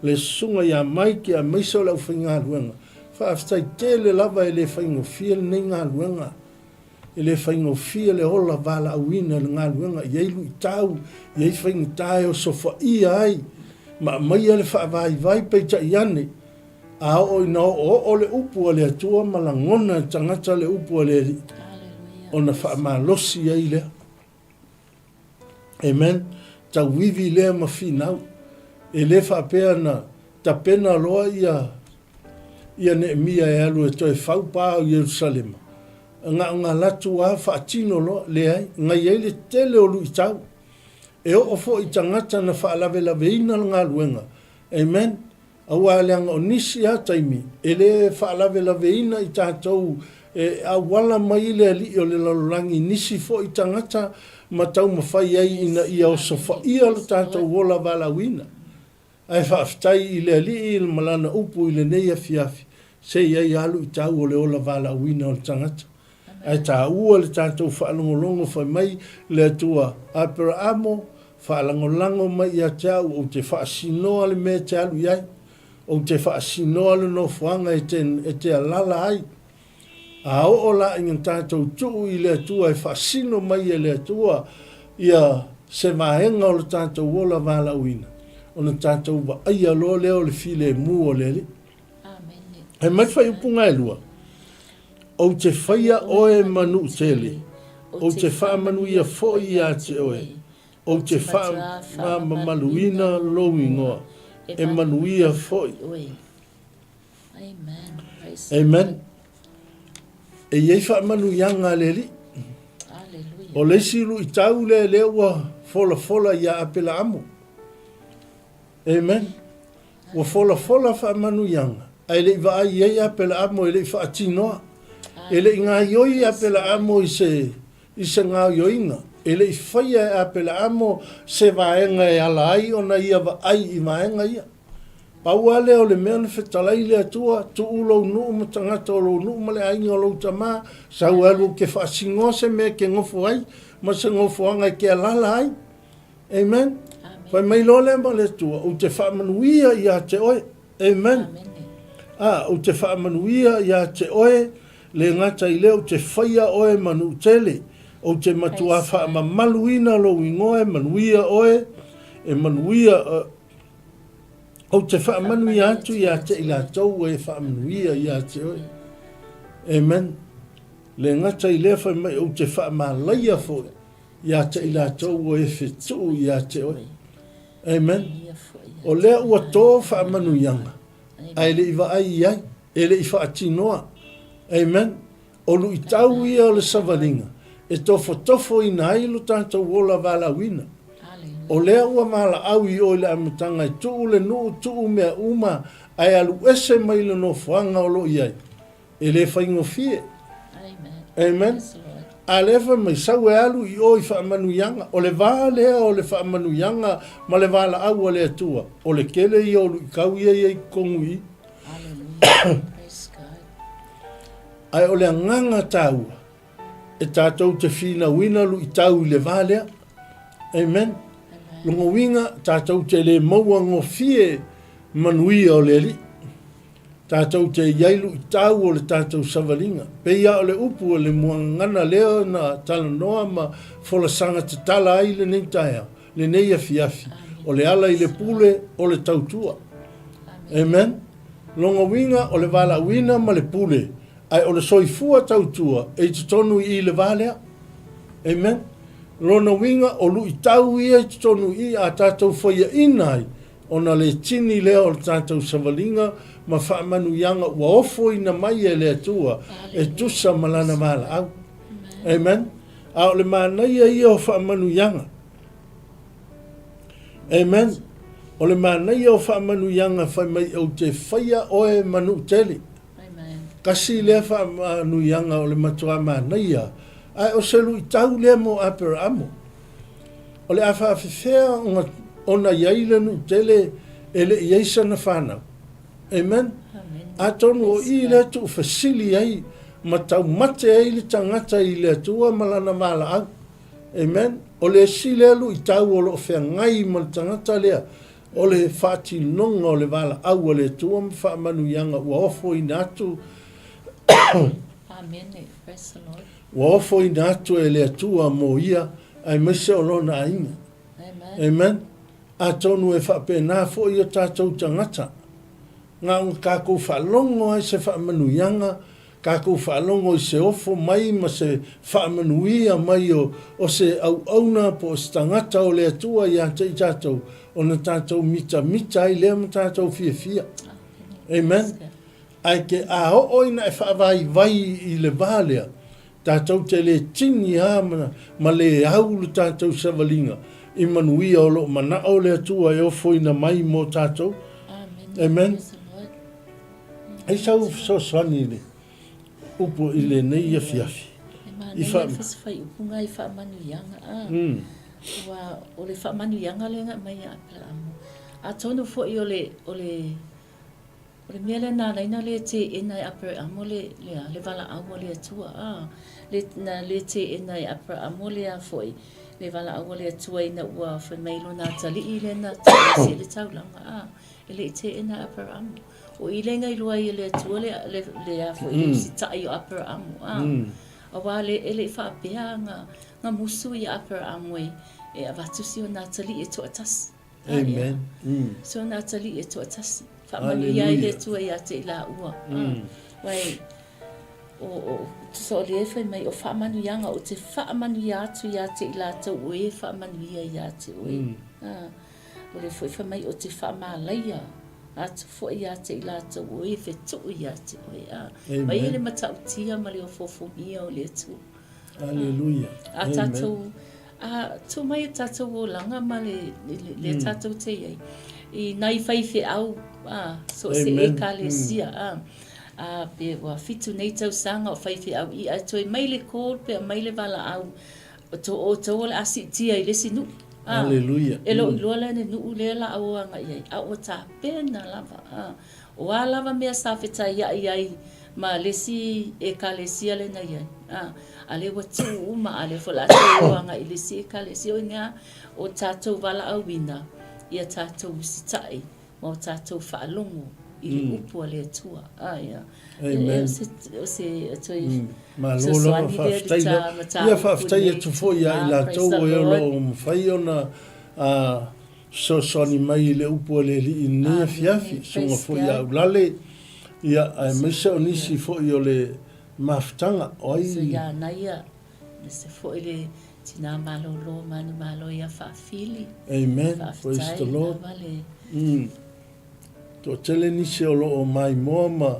le sunga ia mai ki a maisea o lau whainga luenga. Whaaftai te le lava e le whaingo fia le nei ngā luenga. E le whaingo fia le ola wala au ina le ngā luenga. I eilu i tau, i ei whaingo tae o sofa i ai. Ma mai le whaavai vai peita i ane. A o ina o le upu le atua ma la ngona tangata le upu le li. O na whaamalosi ai lea. Amen. Ta wivi lea ma finau. E le whaapea na ta pena loa ia Neemia e alu e toi whaupā o Jerusalema. Ngā latu a whaatino loa le ai. Ngai eile tele o lu i tau. E o fo i tangata na whaalawe lawe ina ngā luenga. Amen. Aua leanga o nisi a taimi. E le whaalawe lawe ina i tātou a wala mai le ali o le lalolangi nisi fo i tangata ma tau mawhai ai ina ia o sofa ia lo tātou wola wala wina. Ai whaafitai i le ali i le malana upu i le nei a fiafi. Se iai alu i tau o le ola wala wina o le tangata. Ai tā ua le tātou whaalongolongo whai mai le atua apera amo, whaalangolongo mai i a tau o te whaasinoa le mea te alu iai, o te whaasinoa le no fuanga e te alala ai. A o la inga tātou tuu i le atua e whaasino mai e le atua ia se mahenga o le tātou wola wala wina. O le tātou wa aia lo leo le file mu o lele. He mai whai upunga e lua. O te whaia oe manu tele. O te wha manu ia foi a te oe. O te wha mamaluina lo ingoa. E manu ia foi. Amen. E iei wha manu ianga leli. O le silu i tau le lewa fola ia apela amo. Amen. Wa fola wha manu ianga. Ai le iwa ai iei apela amo e le wha atinoa. E le ngā ioi apela amo i se ngā ioinga. E le whaia apela amo se vaenga e ala ai o na ia wa ai i vaenga ia. Paua leo le mea na whetalai le atua, tu ulo nuu ma tangata o lo nuu ma le ainga o lo tamā, sa ualu ke whaasingoa se mea ke ngofu ai, ma se ngofu anga ke alala ai. Amen. Whai mai lo le ma le tua, o te whaamanuia i a te oe. Amen. O te whaamanuia i a te oe, le ngata i leo te whaia oe manu tele, o te matua whaamamaluina lo ingoe, manuia oe, e manuia o te whaamanuia atu i a te ila tau e whaamanuia i a te oe. Amen. Le ngata i leo whai mai o te whaamalaia foe, i a te ila tau e whetu i a te oe. Amen. O lea ua tō whaamanuianga, ai le iwa ai ai, e le iwa atinoa. Amen. O lu i tau ia o le savalinga. E tofo i nai lo tātou wola wala wina. O lea ua mala au i o le amatanga i tuu le nuu tuu mea uma ai alu ese mai le no fuanga o lo iai. E le whaingo fie. Amen. A lewa mai sau e alu i o i whaamanuianga. O le vā lea o le whaamanuianga ma le wala au o le atua. O le kele i o lu i kau ia i kongu i. Ai o le nganga taua, e tātou te whina wina lu i tau i le vālea. Amen. Lunga winga, tātou te le maua ngō fie manuia o le li. Tātou te iailu i tau o le tātou savalinga. Peia o le upu o le muangana leo na tala noa ma folasanga te tala ai le nei taia, le nei afi. O le ala i le pule o le tautua. Amen. Lunga winga o le vala wina ma le pule. Ai o le soifua tautua e te tonu i le valea. Amen. Rona winga o lu i tau i e te tonu i a tātou whaia inai o na le tini lea o le tātou savalinga ma whaamanu ianga ua ofo ina mai e le atua e tusa malana mala au. Amen. A o le mānaia i o whaamanu ianga. Amen. O le mānaia o whaamanu ianga whai mai o te whaia oe manu tele. Kasi lea whaamanuianga o le matua mānaia, ai o se lu i tau lea mo apera amo. O le awhaawhewhea o na iaila nu tele e le ieisa na whanau. Amen. A tonu o i le tu fasili ai, ma tau mate ai le tangata i le atua malana mala au. Amen. O le si lea lu i tau o lo whea ngai ma le tangata lea, o le whati nonga o le wala au o le atua ma whaamanuianga ua ofo i natu. Amen. Praise the Lord. Wa ofo i natu e le atua mo ia ai mese o lona ainga. Amen. A tonu e whapena fo i o tātou tangata. Ngā unga kākou whalongo ai se whaamanuianga, kākou whalongo i se ofo mai ma se whaamanuia mai o se au auna po o se tangata o le atua i a te i tātou o na tātou mita ai lea ma tātou fia. Amen. Ai ke a ina e whaavai i le vālea, tātou te le tini ma le au le tātou savalinga, i manuia o lo mana o le atua e ofo ina mai mo tātou. Amen. Ei sau so swani le. upo i le nei ia fiafi. I fa fai upunga i fa manu yanga wa o le fa manu yanga le nga mai apela amo. A tonu fo i ole mele na laina le te ina apela amo le vala amo le tua le te ina apela amo le a foi le vala amo le tua ina ua fa mailo na tali i le na tali le taulanga le te ina apela amo. O i lenga i lua i le tua le a foi le si tai o apela amo a wale ele fa pea nga musu i apela amo e avatusi o Natalie e to atas. Amen. So Natalie e to atas. Fa manu ia i le tua ia te la ua. Wai o so le fa mai o fa manu yanga o te fa manu ia tu ia te la te o fa manu ia te o. O le fa mai o te fa malaia. Atu fo ia te la te o fe tu ia te o. Mai le mata utia ma le o fofo ia o le tu. Hallelujah. Atatu tu mai tatu o langa ma le tatu te iei. I nai whaiwhi au, so se e ka le sia. Pe wa fitu nei tau sanga o whaiwhi au i atoi mai le kōr pe mai le wala au o to ole asi tia i lesi nu. Hallelujah. E lo iloa lene nu le la au anga iei. A o ta pena lava. O a lava mea sawheta iai ma lesi e ka le sia le na iei. Ale watu uma ale fola te wanga i le si e ka le si o ngā o tātou wala au wina. Ia tātou sitai, ma o tātou whaalongo i le upu a le atua. Amen. O se atoi... Ma lola ma whaftaila. Ia whaftaila tu fo ia i la tau o eolo o mwhai ona so soni mai le upu a le li i nea fiafi. Sunga fo ia ulale. Ia maisa o nisi fo i o le maftanga. So ia naia. Se fo i le... Tina malo malo ia whaafili. Amen. Praise the Lord. Tō tele nisi o lo o mai moa ma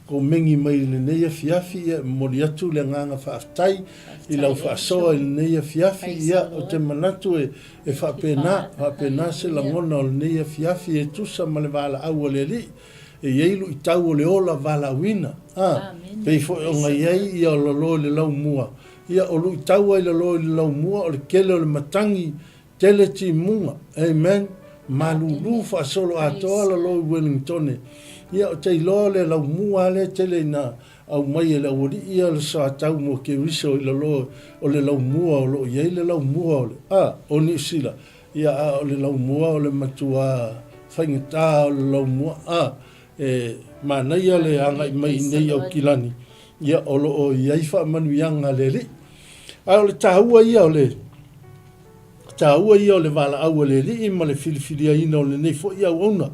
ko mengi mai le neia fiafi ia mori atu le nganga whaaftai i lau whaasoa i le neia fiafi ia o te manatu e whaapena se langona o le neia fiafi e tusa ma le wala au o le li e ieilu i tau o le ola wala wina. Pei fo o ngai ei ia o lo le lau mua. Ia o lui taua i lo lau mua o le kele o le matangi tele ti munga. Amen. Malulu fa solo atoa lo Wellington. Ia o te iloa le lau mua le tele na au mai e le ori ia le sa tau mo ke riso i lo o le lau mua o lo iei le lau mua o le. O ni sila. Ia o le lau mua o le matua whaingata o le lau mua. Mana ia le anga i mai nei au kilani. Ia o lo o iai wha manu ianga le li. A o le tahua ia o le wala au le li ma le filifilia ina o le nei fo ia ona.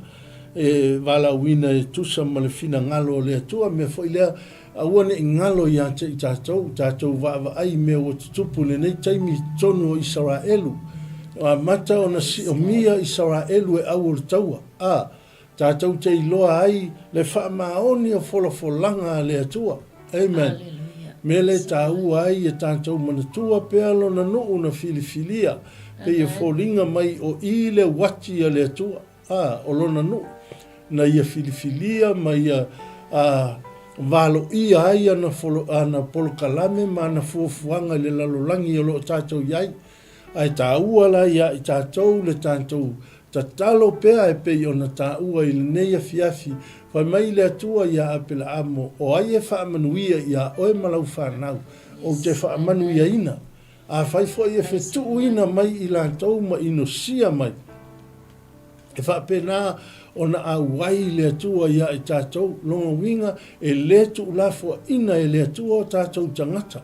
Wala wina e tusa ma le fina ngalo o le atua mea fo ilea a uane i ngalo ia te i tātou wa ai mea o tutupu le nei taimi tonu o Israelu. Mata o na si o mia Israelu e au o le taua. Tātou te iloa ai le wha maoni o folanga le atua. Amen. Mele tāu ai e tātou manatua pea lo na nuu na filifilia. Pe e fōringa mai o i le wati a le atua. O lo na nuu. Na ia filifilia mai valo i ai ana polokalame ma ana fuafuanga le lalolangi o lo tātou iai. Ai tāu ala ia i tātou le tātou tatalo pea e pei o na tāua i le neia fiafi. Whai mai le atua ia apela amo, o ai e whaamanuia ia oe malau whanau, o te whaamanuia ina. A whai fwoi e whetu ina mai i la tau ma ino sia mai. E whaapena o na awai le atua ia i tātou, longa winga e le tu ulafua ina e le atua o tātou tangata.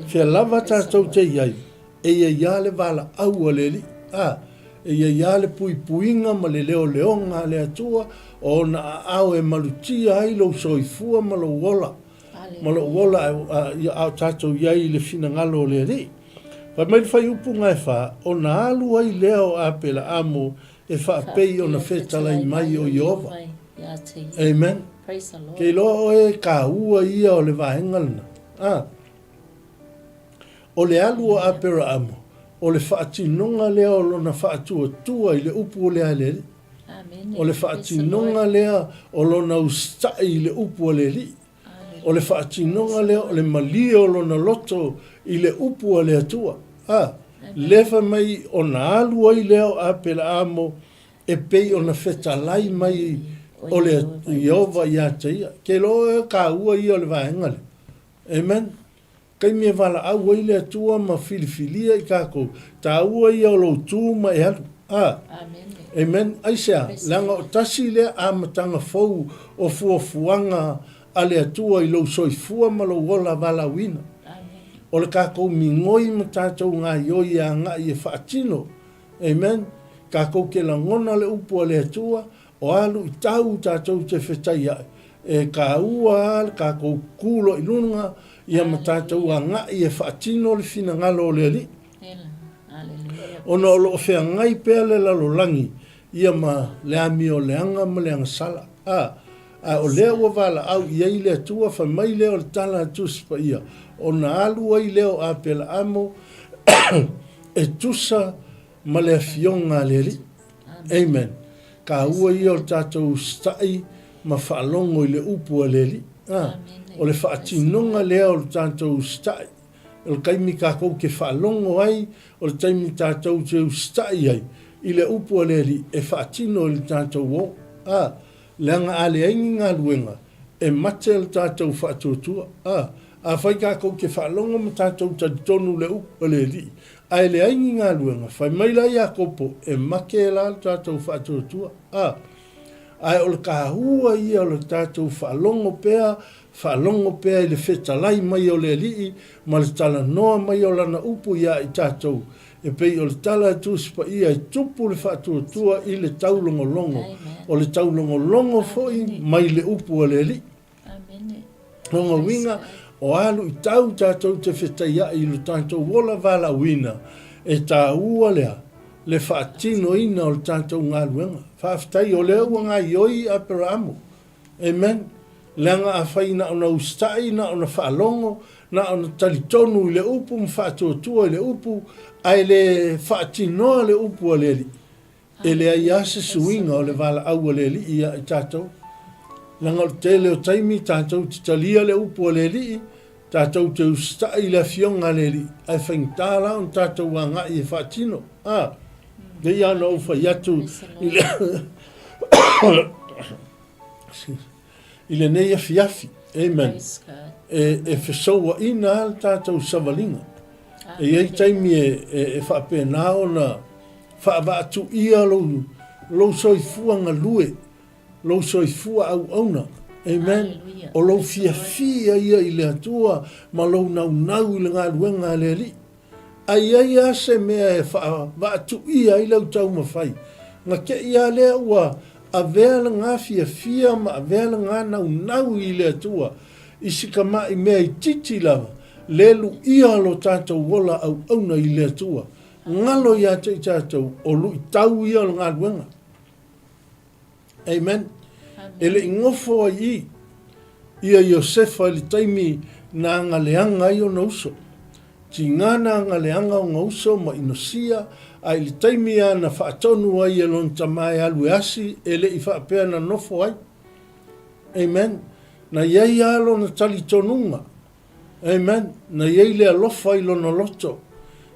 Whia lava tātou te iai, e ia le wala aua le li. E ia le puipuinga ma le leo leonga le atua o na au e malutia ai lo soifua ma lo wola. Ma lo wola ia au tātou iai le fina ngalo le ri. Pa mai whai upu ngai wha o na alu ai leo apela amo e wha pei o na whetalai mai o Iova. Amen. Ke lo e ka ua ia o le vahengalna. O le alu o apela amo. O le whaatinonga lea o lona whaatua i le upu o lea le li. O le whaatinonga lea o lona ustai i le upu o le li. o le whaatinonga leo, o le malio lona loto i le upu o le atua. Lefa mai o na alu ai leo a pela amo e pei o na whetalai mai o le Iova i ataia. Ke lo e ka ua i o le vaenga le. Amen. Kai me wala au ai le atua ma filifilia i kako. Ta ua i o lo tū ma e halu. Amen. Aisea, langa o tasi le a matanga fau o fuafuanga a le atua i lo soifua ma lo wola wala wina. O le kako mingoi ma tātou ngā ioi a ngā i e whaatino. Amen. Kako ke la ngona le upu a le atua o alu i tau tātou te whetai ai. E ka ua al kako kulo i lunga i a ma tātou a ngā i e whaatino le fina ngalo o le ali. Ona o lo whea ngai pēr le lalolangi i a ma le ami o le anga ma le anga sala. O lea ua wala au i ei le atua wha mai leo le tala atus pa ia. O na alu ai leo a pela amo e tusa ma le fionga le li. Amen. Ka ua i o tātou stai ma whaalongo i le upu a le li. O le whaatinonga leo le tātou stai. O le kaimi kako ke whaalongo ai, o le taimi tātou te stai ai. I le upu a le li e whaatino i le tātou wo. Leanga ale aingi ngā luenga e mate le tātou whaatuatua. A whai kako ke whaalongo ma tātou tonu le upu a le li. Ai le aingi ngā luenga, whai maila i a kopo e make e la le tātou whaatuatua. Ai o le kahua i o le tātou whaalongo pēa i le whetalai mai o le li, ma le tala noa mai o lana upu ia i tātou. E pei o le tala tuspa ia i tupu le whaatuatua i le taulongolongo. O le taulongolongo foi mai le upu a le li. Honga winga o alu i tau tātou te whetaya i lo tātou wola wala wina. E tā ua lea le whaatino ina o le tātou ngā luenga. Whaafitai o lea ua ngā ioi a pera amo. Amen. Leanga a whai na ona ustai, na ona whaalongo, na ona talitonu i le upu, mwhaatuatua i le upu, ai le whaatinoa le upu a le li. E lea i ase suinga o le wala au a le li ia i tātou. Langa o tele o taimi tātou te talia le upu a le li, tātou te ustai le fionga le li, ai whaingtāla on tātou a ngai e whaatino. Le ia no whai atu i le... I le nei afiafi. Amen. E whesoa ina al tātou savalinga. E iei taimi e whaapena o na whaavatu ia lo soifua ngā lue, lo soifua au auna. Amen. O lo fiafia ia i le atua, ma lo nau i le ngā luenga le li. Ai ase mea e whaavatu ia i lau tau mawhai. Ngā ke ia lea ua a vela ngā fia ma a vela ngā nau i le atua. I sika mai mea i titi lava. Lelu ia lo tātou wola au auna i le atua. Ngalo ia te tātou o lu i tau ia lo ngā luenga. Amen. Ele ingofo ai i. Ia Iosefa ili taimi na ngaleanga i o na uso. Ti ngana ngaleanga o nga uso ma inosia. Ai li taimi a na whaatonu ai e lon tamai alu asi, ele i whaapea na nofo ai. Amen. Na iei alo na tali tonunga. Amen. Na iei lea lofa i lona loto.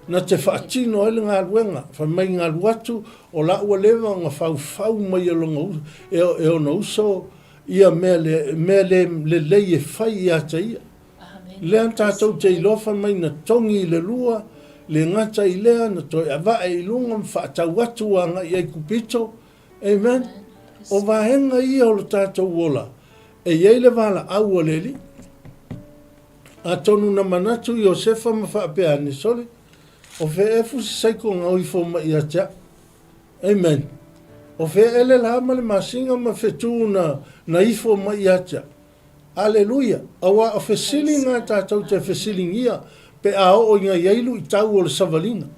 Na te whaatino ele ngā luenga. Whamai ngā luatu o la ua lewa ngā whau mai e longa e o na uso ia mea le lei e whai i ata ia. Lea tātou te ilofa mai na tongi i le lua, le ngata i lea na toi awa e ilunga mwhaatau atu a ngai ai kupito. Amen. O vahenga ia o lo tātou wola. E iei le wala au a leli. A tonu na manatu Iosefa ma whaapea ni sole. O fe efu si saiko ngau i fōma i atea. Amen. O fe ele la ma le masinga ma fetu na i fōma i atea. Aleluia. Awa o fe silinga tātou te fe silingia. Pe a o inga ieilu i tau o le savalina.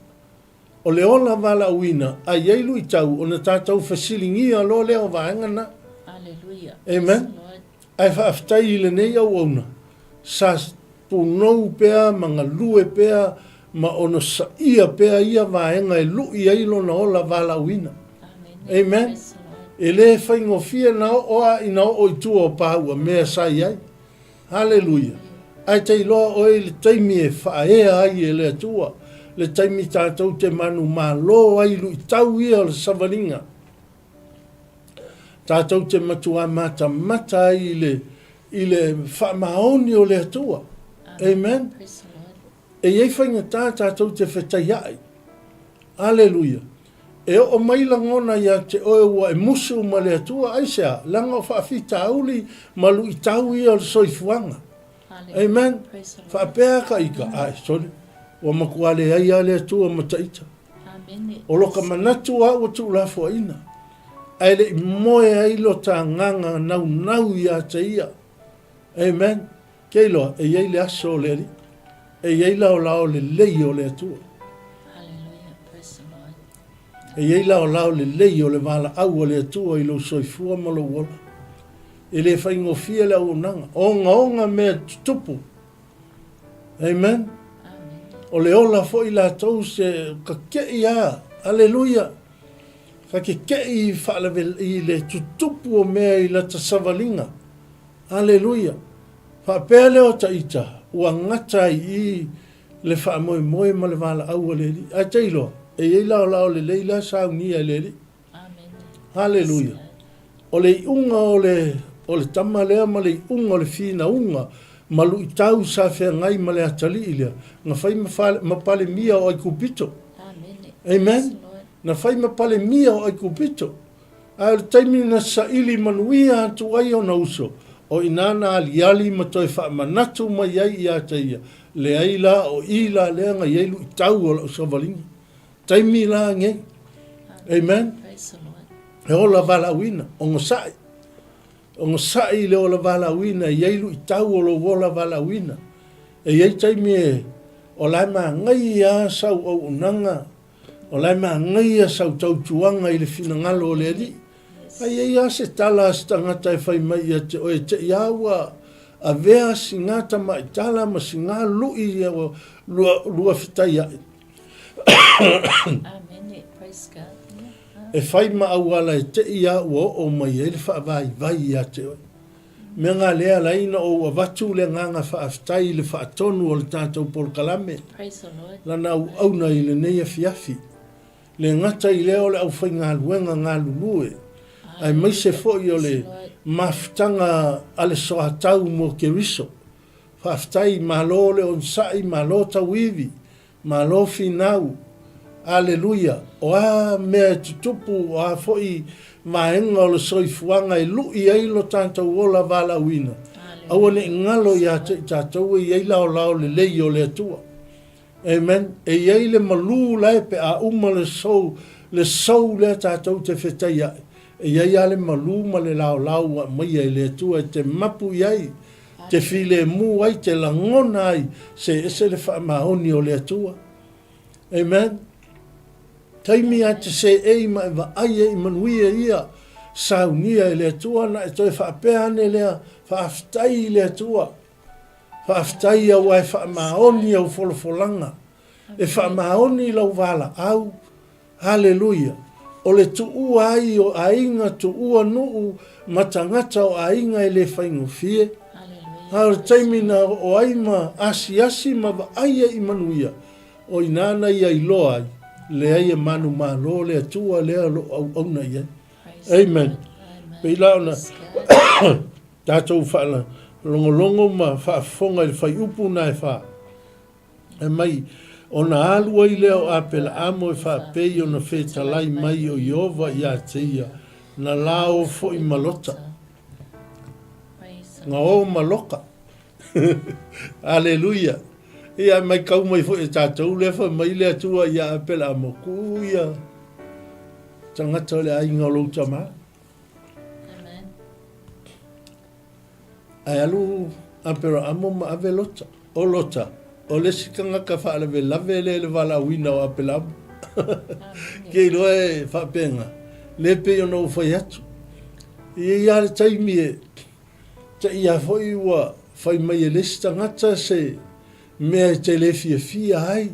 O le ola wala uina, a ieilu i tau o na tātou fasilingia lo leo vaenga na. Aleluia. Amen. Ai whaaftai i le nei au auna. Sa punou pea, manga lue pea, ma ono sa ia pea ia vaenga e lu i eilo na ola wala uina. Amen. E le whaingofia na oa ina o i tua o pāua mea sa iai. Hallelujah. Ai te loa oi le taimi e whaea ai e le atua. Le taimi tātou te manu mālo ai lu i tau ia o le savalinga. Tātou te matua mata mata ai i le whamaoni o le atua. Amen. E iei whainga tātou te whetai ai. Hallelujah. E o maila ngona ia te oe ua e musu ma le atua aisea. Langa o whaafita auli malu i tau ia o le soifuanga. Amen. Whaapea ka ika. Ai, sorry. Wa makuale ai ale atua mataita. O loka manatu a ua tu la fo ina. Ai le moe ai lo ta nganga nau ia te ia. Amen. Keilo, e iei le aso le ri. E iei lao lao le lei o le atua. E iei lao lao le lei o le vala au o le atua i lo soifua ma lo wola. E le whaingofia le au nanga. Onga mea tutupu. Amen. O le ola fo i la tau se ka kei a. Alleluia. Ka ke kei i le tutupu o mea i la tasavalinga. Alleluia. Whapea leo ta ita. Ua ngata i le whaamoe moe ma le vala au o le li. A teilo. E iei lao le leila sa unia le li. Alleluia. O le unga o le tama lea ma le unga o le fina unga. Malu i tau sa whea ngai ma le atali ilia. Nga whai mapale mia o ai kupito. Amen. Na whai mapale mia o ai kupito. A le taimi na sa ili manuia atu ai o na uso. O inana aliali ma toi wha manatu ma iai i ata ia. Le aila o ila lea nga iailu i tau o la usavalinga. Taimi la ngai. Amen. E ola vala wina. Ongo sai. Ongo sai le ola vala wina. Iailu i tau o lo wola vala wina. E iai taimi e o lai maa ngai a sau au unanga. O lai maa ngai a sau tau tuanga i le fina ngalo o le ali. Ai iai a se tala se tangata e whai mai a te oe te iaua. A vea si ngata mai tala ma si ngā lui ia o lua fitai ai. Amen. Praise God. E whai ma awala e te ia o mai e le whaavai vai ia te oe. Me ngā lea laina o watu le nganga whaafitai le whaatonu o le tātou polkalame. Praise the Lord. Lana au na i le neia fiafi. Le ngata i leo le au whai ngā luenga ngā lulue. Ai mai se fo i o le mafutanga ale soa tau mo ke riso. Whaafitai malo le onsai, malo tawivi, malo finau. Aleluia. O a mea tutupu o a fo i maenga o le soifuanga i lui ai lo tātou ola vala wina. Awa ne ngalo i a tātou i ai lao le lei o le atua. Amen. E iai le malu lai pe a uma le sou le tātou te whetai ai. E iai ale malu ma le lao mai ai le atua te mapu iai. Te file mu ai, te langona ai, se ese le whaamahoni o le atua. Amen. Taimi a te se ei ma eva aia i manuia ia, saunia i le atua, na e toi whaapeane lea, whaaftai le atua. Whaaftai au ai whaamahoni au folofolanga. E whaamahoni lau wala au. Hallelujah. O le tuu ai o ainga tuu nuu matangata o ainga i le whaingofie. Hau taimi na o aima asi ma wa aia i manuia. O inana ia i loa ai. Le aia manu malo le atua lea lo au na ia. Amen. Pei launa. Tātou whaala. Longo ma whaafonga i whai upu na e wha. E mai. O na alua i leo apela amo e whaapei o na whetalai mai o Iova i a teia. Na lao fo i malota. Nga o maloka. Aleluia. Ia mai kau mai fo e tātou lefa mai lea tua i a apela amo. Kuia. Tangata le ai ngā louta maa. Amen. Ai alu apela amo ma ave lota. O lota. O le sikanga ka whaalewe lave le wala wina o apela amo. Kei loe whapenga. Le pe o no whai atu. I ale taimi e. Ta ia foi ua fai mai e lesi tangata se mea te le fia ai.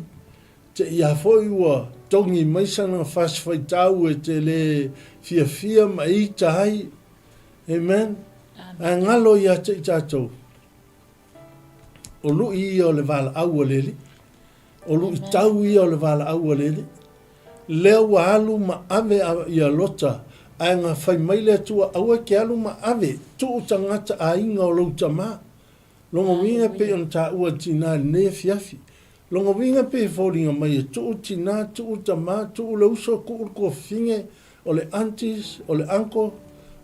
Te ia foi ua tongi mai sana fas fai tau e te le fia ma i ta ai. Amen. A ngalo ia te i tātou. o lu ia o le vala au leli. O lu tau ia o le vala au leli. Leo wa alu ma ave ia lota ai nga fai mai le tua au ke alu ma ave tu tangata a inga o lo tama. Longa winga pe on ta ua tina ne fiafi. Longa winga pe folinga mai tu tina tu tama tu lo so ku ko finge o le aunties o le uncle.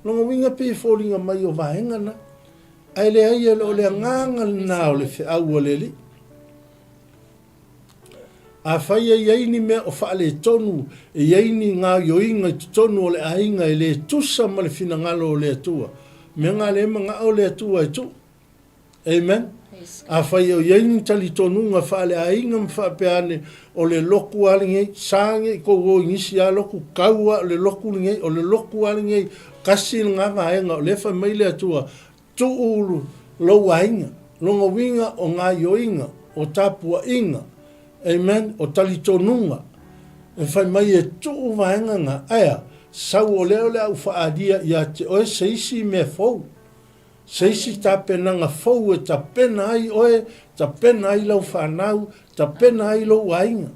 Longa winga pe folinga mai o vaenga na. Ai le ai o le nganga na o le fe au leli. A whaia iei ni mea o whaale tonu, e iei ni ngā yoinga tonu o le ainga e le tusa ma le fina ngalo o le atua. Mea ngā le ema ngā o le atua e tu. Amen. A whaia o iei ni tali tonu ngā whaale ainga mwhapeane o le loku alingei, sānge ko o ingisi a loku, kaua o le loku alingei, o le loku alingei, kasi ngā vaenga o le wha mai le atua, tu ulu lau ainga, longa winga o ngā yoinga, o tapua inga. Amen, o tali tonunga. E whai mai e tuu vaenga ngā aia, sau o leo leo whaadia ia te oe seisi me fau. Seisi ta pena ngā fau e ta pena ai oe, ta pena ai lau whanau, ta pena ai lau ainga.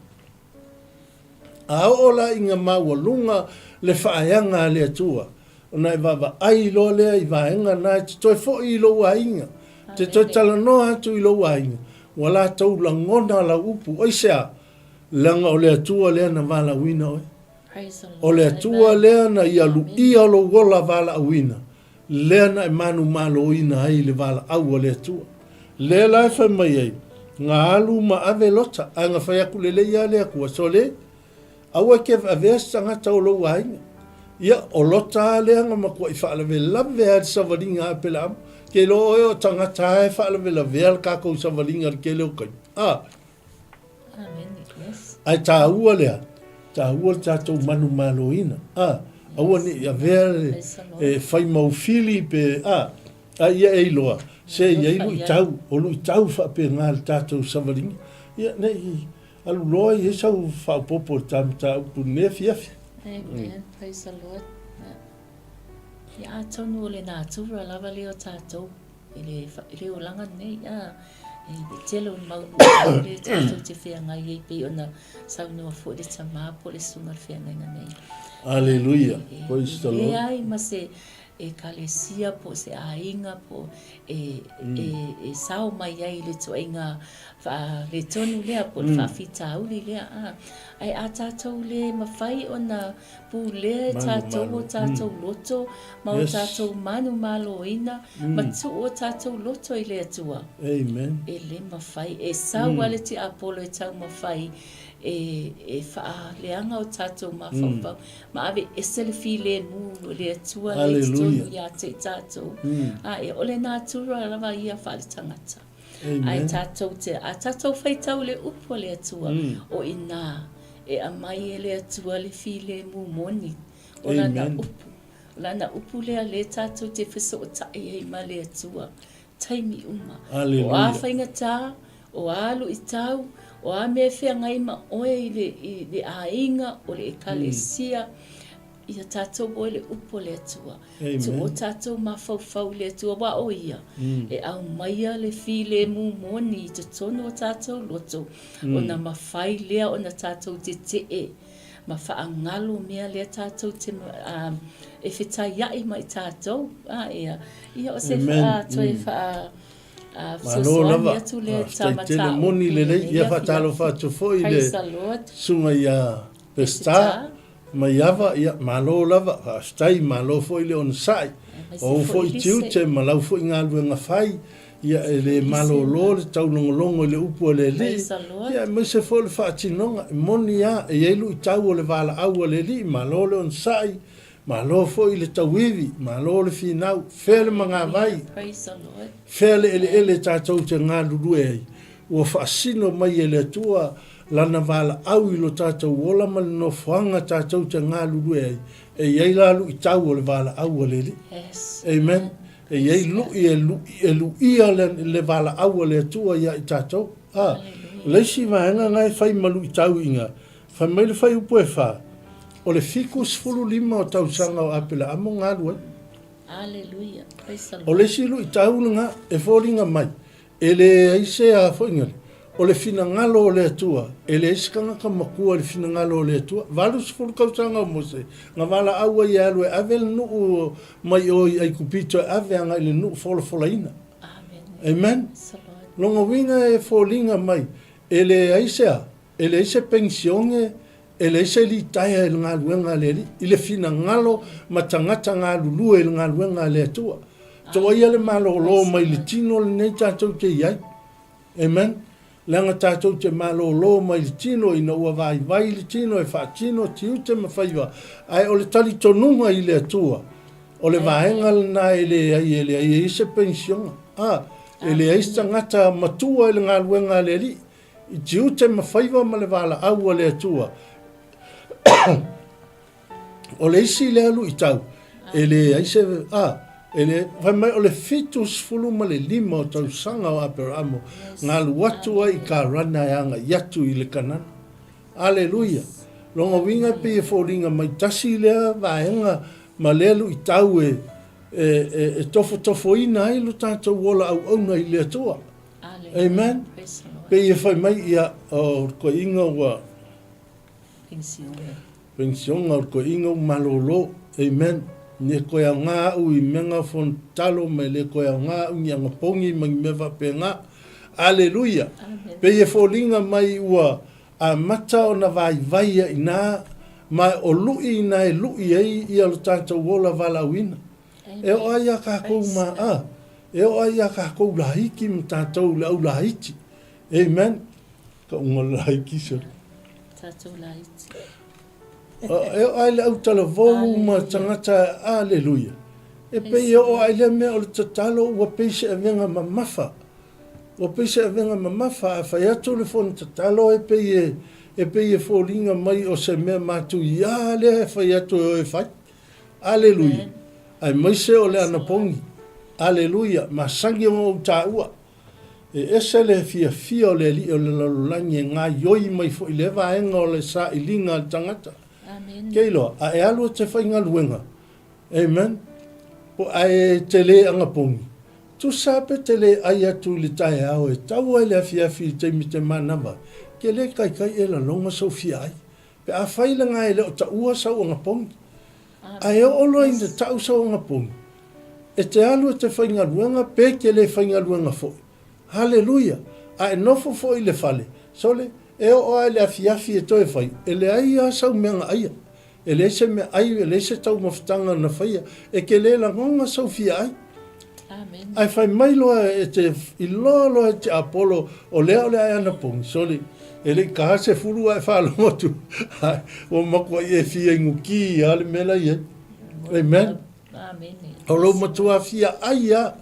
A ola inga maua lunga le whaayanga le atua. O nai wawa ai lo lea i vaenga nai te toi fo i lau ainga. Te toi tala noa atu i lau ainga. Wala tau la ngona la upu oisea langa o le atua lea na vala wina oe. O le atua lea na ialu ia lo wola vala wina. Lea na manu malo ina ai le vala au o le atua. Lea lai whai mai ei. Ngā alu ma ave lota. A ngā whai aku lele ia lea kua. So le, aua ke avea sangata o lo wainga. Ia o lota lea ngā makua i whaalawe lawe a savaringa a pela amu. Ke lo o tangata e whaalawe la vea kako savaringa ke leo kai. Amen, yes. Ai tā ua lea. Tā ua tātou manu malo ina. Aua ni a vea e whai maufili pe. Ia e loa. Se ia ilu i tau. O lu i tau whape ngā tātou savaringa. Ia nei. Alu loa i e sau whaupopo tā upu ne fiafi. Amen, praise the Lord. Ia a tonu o le nā tura lava leo tātou. I le ulanga nei, e telo mau le tātou te whianga i pe ona saunua fo le tamā po le sunga le whianga nei. Alleluia, praise the Lord. E ai ma se e kalesia po se ainga po e sao mai ai le toinga le tonu lea po le whawhita uli lea ai a tātou le mawhai ona pu le tātou o tātou loto ma o tātou manu malo ina ma tu o tātou loto i le atua. Amen. E le mawhai e sao wale te apolo e tau mawhai e wha leanga o tātou mawhawhau ma ave e selefi le mu le atua le tonu ia te tātou e ole nā tura rawa ia wha le tangata. Ai tātou te, a tātou whaitau le upo le atua o ina e amai e le atua le fi le mu moni o lana upu. Lana upu lea le tātou te whiso o tai e ma le atua. Taimi uma. O a whainga tā, o alu i tau, o a mea whea ngai ma oe i le a inga o le ekalesia. Ia tātou o le upo le atua. Tu o tātou ma whau le atua wa o ia. E au maia le fi le mu moni te tono o tātou loto. O na mawhai lea o na tātou te e. Ma whaangalo mea lea tātou te e whitai iai mai tātou. Ia o se toi wha Malolava, tele moni le rei, ia whatalo whatu fo i le sunga ia pesta. Mai ava ia malo lava stai malo foi le on sai o foi tiu te malau foi ngā luenga whai ia le malo lo le tau longo le upu le li ia me se foi le whaatinonga moni ia e ielu i tau o le wala au le li malo le on sai malo foi le tauivi malo le finau fele manga vai fele ele tātou te ngā lulu e ua whaasino mai ele tua lana vala au i lo tātou ola ma no whanga tātou te ngā lulu e iei lalu i tau o le vala au o le li. Amen. E iei lu ia le vala au o le atua ia i tātou. Leisi vaenga ngai whai malu i tau inga. Whai mai le whai upo e wha. O le fiku sifuru lima o tau sanga o apela amo ngā lua. Alleluia. O leisi lu i tau nga e fōringa mai. ele aise a foingale o le finangalo o le atua ele iskanga ka makua le finangalo o le atua valu sfulu kautanga o mose nga vala aua i alue avel nu mai o ai kupito ave anga ile nu folofolaina amen longa winga e folinga mai ele aise pensionge ele aise li taia il ngā luenga le li ile finangalo matangata ngā lulu il ngā luenga le atua toa ia le malo lo mai le tino le nei tātou te iai amen langa tātou te malo lo mai le tino ina ua vai le tino e wha tino tiu te mawhaiwa ai o le tali tonunga i le atua o le vaenga na ele ai se pensionga ele ai tangata matua i le ngā luenga le li i tiu te mawhaiwa ma le wala aua le atua o le isi le alu i tau ele ai se ele vai mai o le fitu sfulu ma le lima o tau sanga o Aperamo ngā luatua i ka rana e anga yatu i le kanana aleluia longa winga pe e fōringa mai tasi lea vaenga ma lelu i tau e tofo ina ai lo tātou wola au na i lea toa amen pe e whai mai ia o ko inga wa pensionga o ko inga malolo amen ne koe a ngā ui menga fontalo mai le koe a ngā ui anga pongi mai mewa pe ngā. Aleluia. Pe e fōlinga mai ua a mata o na vai i nā mai o lui i nā e lui ei i alo tātou wola wala uina. E o ai a kākou ma a. E o ai a kākou lahiki ma tātou le au lahiti. Amen. Ka unga lahiki sari. Tātou lahiti. E o ai le au tala vou ma tangata, aleluia. E pe o ai le mea o le tatalo ua peise e venga ma mafa. Ua peise e venga ma mafa a whai atu le fona tatalo e pe e fōringa mai o se mea mātu ia le e whai atu e whai. Aleluia. Ai maise o le anapongi. Aleluia. Ma sangi o tā ua. E ese le fia o le li o le lalulangi e ngā ioi mai fo i le vaenga o le sa i linga tangata. Kei loa, a e alu te whainga luenga. Amen. Po ai te le anga pongi. Tu sape te le ai atu li tae au e tau ai le afiafi te mi te manawa. Ke le kai e la longa sau fia ai. Pe a whaila ngai e le o ta ua sau anga pongi. A e olo in te tau sau anga pongi. E te alu te whainga luenga pe ke le whainga luenga fo. Hallelujah. A e nofo fo i le fale. Sole, e o ai le afiafi e toe whai. E le ai a sau meanga aia. E le se me ai, e le se tau mawhitanga na whaia. E ke le la ngonga sau fia ai. Amen. Ai whai mai loa e te ilolo e te apolo o lea ai ana pongi. Sole, e le ka se furu ai whalomotu. O makua i e fia inguki i ale mela i e. Amen. Amen. O lo matua fia ai a.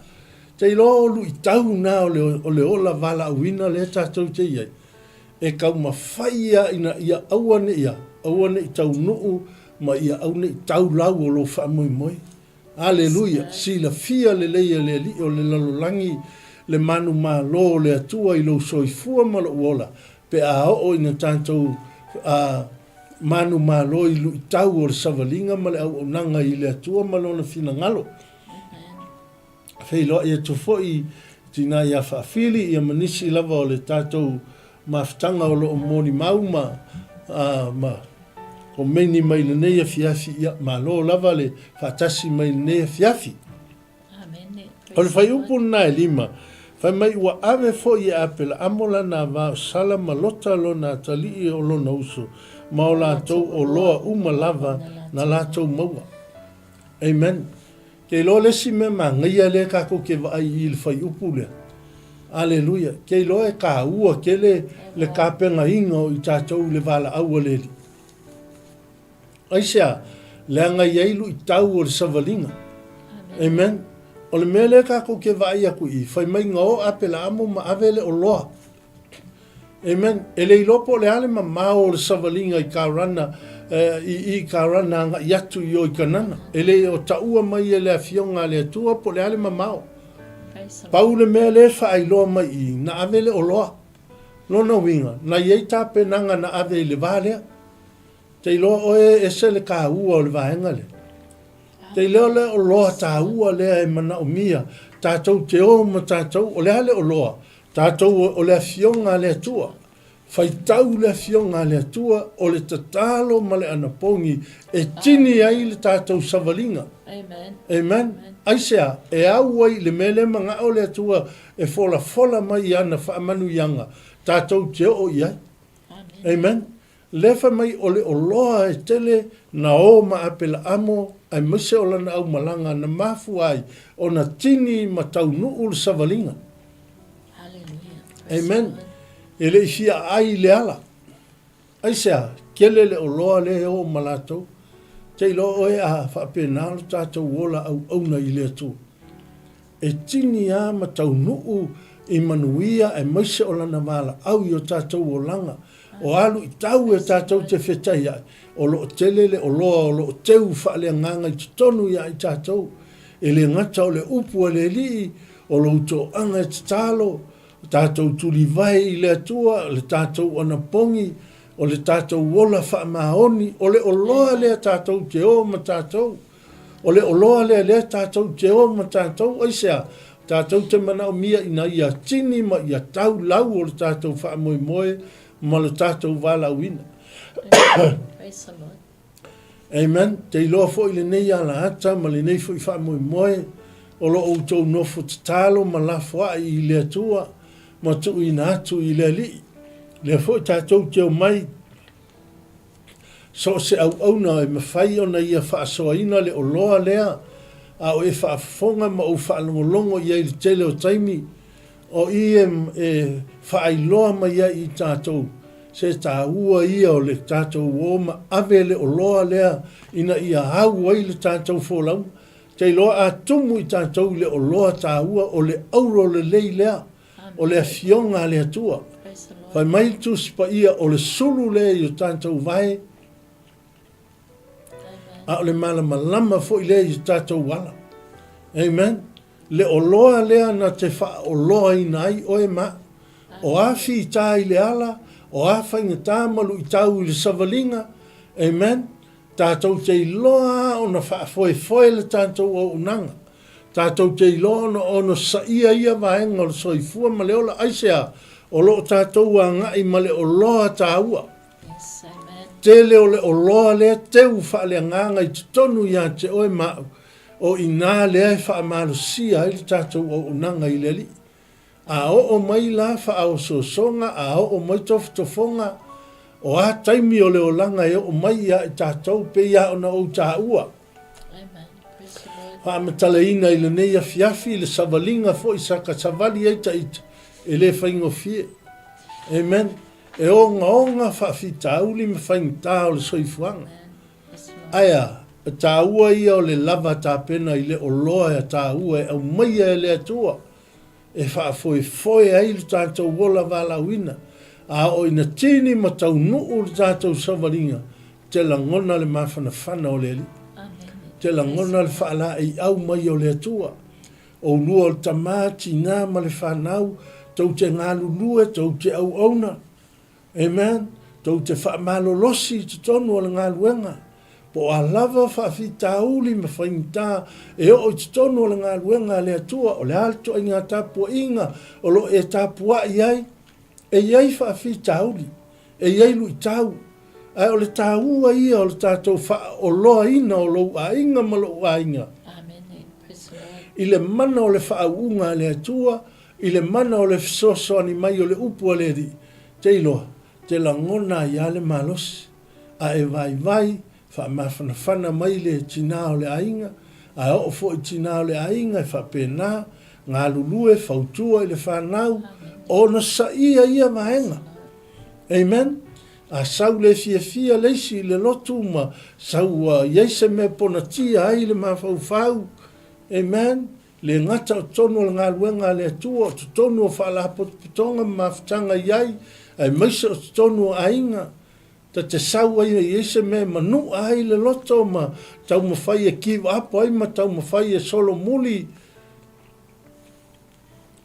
Te ilo lu i tau na o le ola wala awina le tātou te iai. E kau ma whaia ina ia awane ia. Awane i tau nuu ma ia aune i tau lau o lo whamui moi. Aleluia. Si la fia le leia le li o le lalolangi le manu ma lo le atua i lo soifua ma lo uola. Pe a o ina tātou manu ma lo i lu i tau o le savalinga ma le au nanga i le atua ma lo na fina ngalo. Fei loa ia tufo i tina ia whaafili ia manisi lava o le tātou mawhitanga o loo moni mauma ma o meini mai le neia fiafi ia ma lo lava le whaatasi mai le neia fiafi. Amen. O le whai upu na e lima, whai mai ua ave fo i apela amola na wā sala malota lo na talii o lo na uso ma o lātou o loa uma lava na lātou maua. Amen. Kei lo lesi me ma ngia le kako ke vai i le whai upu lea. Aleluia. Kei lo e ka ua ke le kāpenga inga o i tātou le wala aua leli. Aisea, le anga ieilu i tau o le savalinga. Amen. O le mea le kako ke vai aku i. Whai mai ngā o apela amo ma avele o loa. Amen. E le ilopo le ale ma mao o le savalinga i ka rana i ka rana nga yatu i o i kanana. E le o taua mai e le afionga le atua po le ale mamao. Pau le mea le wha ai loa mai i na ave le o loa. Lona winga. Na iei tape nanga na ave le vālea. Te loa oe e se le ka ua o le vaenga le. Te leo le o loa ta ua le e mana o mia. Tātou te o ma tātou o le ale o loa. Tātou o le afionga le atua. Faitau le afionga le atua o le tatalo ma le anapongi e tini ai le tātou savalinga. Amen. Amen. Aisea, e au ai le mele manga o le atua e fola mai ana whaamanu ianga. Tātou te o iai. Amen. Lefa mai o le oloa e tele na o ma apela amo ai mese o lana au malanga na mafu ai o na tini ma tau nuu le savalinga. Hallelujah. Amen. E le fia ai le ala. Aisea, kele le oloa le o malato. Te ilo oe a whapena lo tātou wola au auna i le atu. E tini a ma tau nuu i manuia e mese o lana mala au i o tātou o langa. O alu i tau e tātou te whetai ai. O lo telele o loa o lo teu whaale nganga i tonu ia i tātou. E le ngata o le upu le li o lo uto anga i tālo. Tātou tuli vai i le atua, le tātou ana pongi, o le tātou wola wha maoni, o le oloa lea tātou te o ma tātou. O le oloa lea tātou te o ma tātou. Oisea, tātou te mana o mia ina ia tini ma ia tau lau o le tātou wha moe moe, ma le tātou wala uina. Praise the Lord. Amen. Te iloa fo i le nei ala ata, ma le nei fo i wha moe moe, o lo o tau nofo te talo, ma la fwa i le atua, ma tu i na atu i le li. Le fo i tātou te o mai, so se au auna e mawhai o na ia wha soa ina le o loa lea, a o e wha fonga ma o wha longo i le tele o taimi, o i e whaailoa mai i tātou. Se tā ua ia o le tātou woma ave le o loa lea ina ia hau ai le tātou fōlau. Te loa a tumu i tātou le o loa tā ua o le auro le lei lea, o le afionga le atua. Whai mai tu spa ia o le sulu lea i o tātou vai, a o le malama fo i lea i o tātou wala. Amen. Le o loa lea na te wha o loa i nai o e ma. O awhi i tā i le ala, o awha inga tā malu i tau i le savalinga. Amen. Tātou te iloa o na wha foe le tātou o unanga. Tātou te iloa o na sa ia vaenga o le soifua ma le ola aisea. O lo tātou a ngai ma le o loa tā ua. Yes, amen. Te leo le o loa le teu wha le nganga i tonu ia te oe mau. O ina lea wha amalo sia i tātou o unanga i le li. A o mai la wha o songa, a o mai tofonga, o a taimi o le o langa e o mai ia i tātou pe ia o na o tā ua. Amen. Praise the Lord. Wha amatala ina i le neia fiafi, le savalinga fo i saka savali eita ita, e le whaingo fie. Amen. E onga wha fita auli me whaingta o le soifuanga. Yes, Lord. Aia, tā ua ia o le lava tā pena i le o loa e tā ua e au mai e le atua. E wha foe ai le tātou wola wala wina. A o ina tini ma tau nuu le tātou savalinga. Te langona le mawhana o le li. Amen. Te langona le whaala e au mai o le atua. O lua o le tamati nā ma le whanau. Tau te ngālu lua, tau te au auna. Amen. Tau te whaamalo losi te tonu o le ngāluenga. Po a lava whaafita uli ma whaingta e o i tonu o le ngā luenga le atua o le alto i ngā tāpua inga o lo e tāpua iai e iai whaafita uli e iai lu i tau ai o le tāua ia o le tātou wha o loa ina o lo a inga ma lo a inga. Amen. Praise the Lord. I le mana o le whaunga le atua i le mana o le fisoso ani mai o le upua le ri te iloa te langona i ale malosi a e vai fa mawhana mai le tina o le ainga, a o fo i tina o le ainga e whapena, ngā lulue, whautua i le whanau, o na sa ia maenga. Amen. A sau le fia leisi le lotu ma, sau yeise me pona tia ai le mawhau. Amen. Le ngata o tono le ngā luenga le atua, o tono o whaalapo pitonga mawhtanga iai, ai maisa o tono o ainga, ta te sau ai e ese me manu ai le loto ma tau mawhai e give up ai ma tau mawhai e solo muli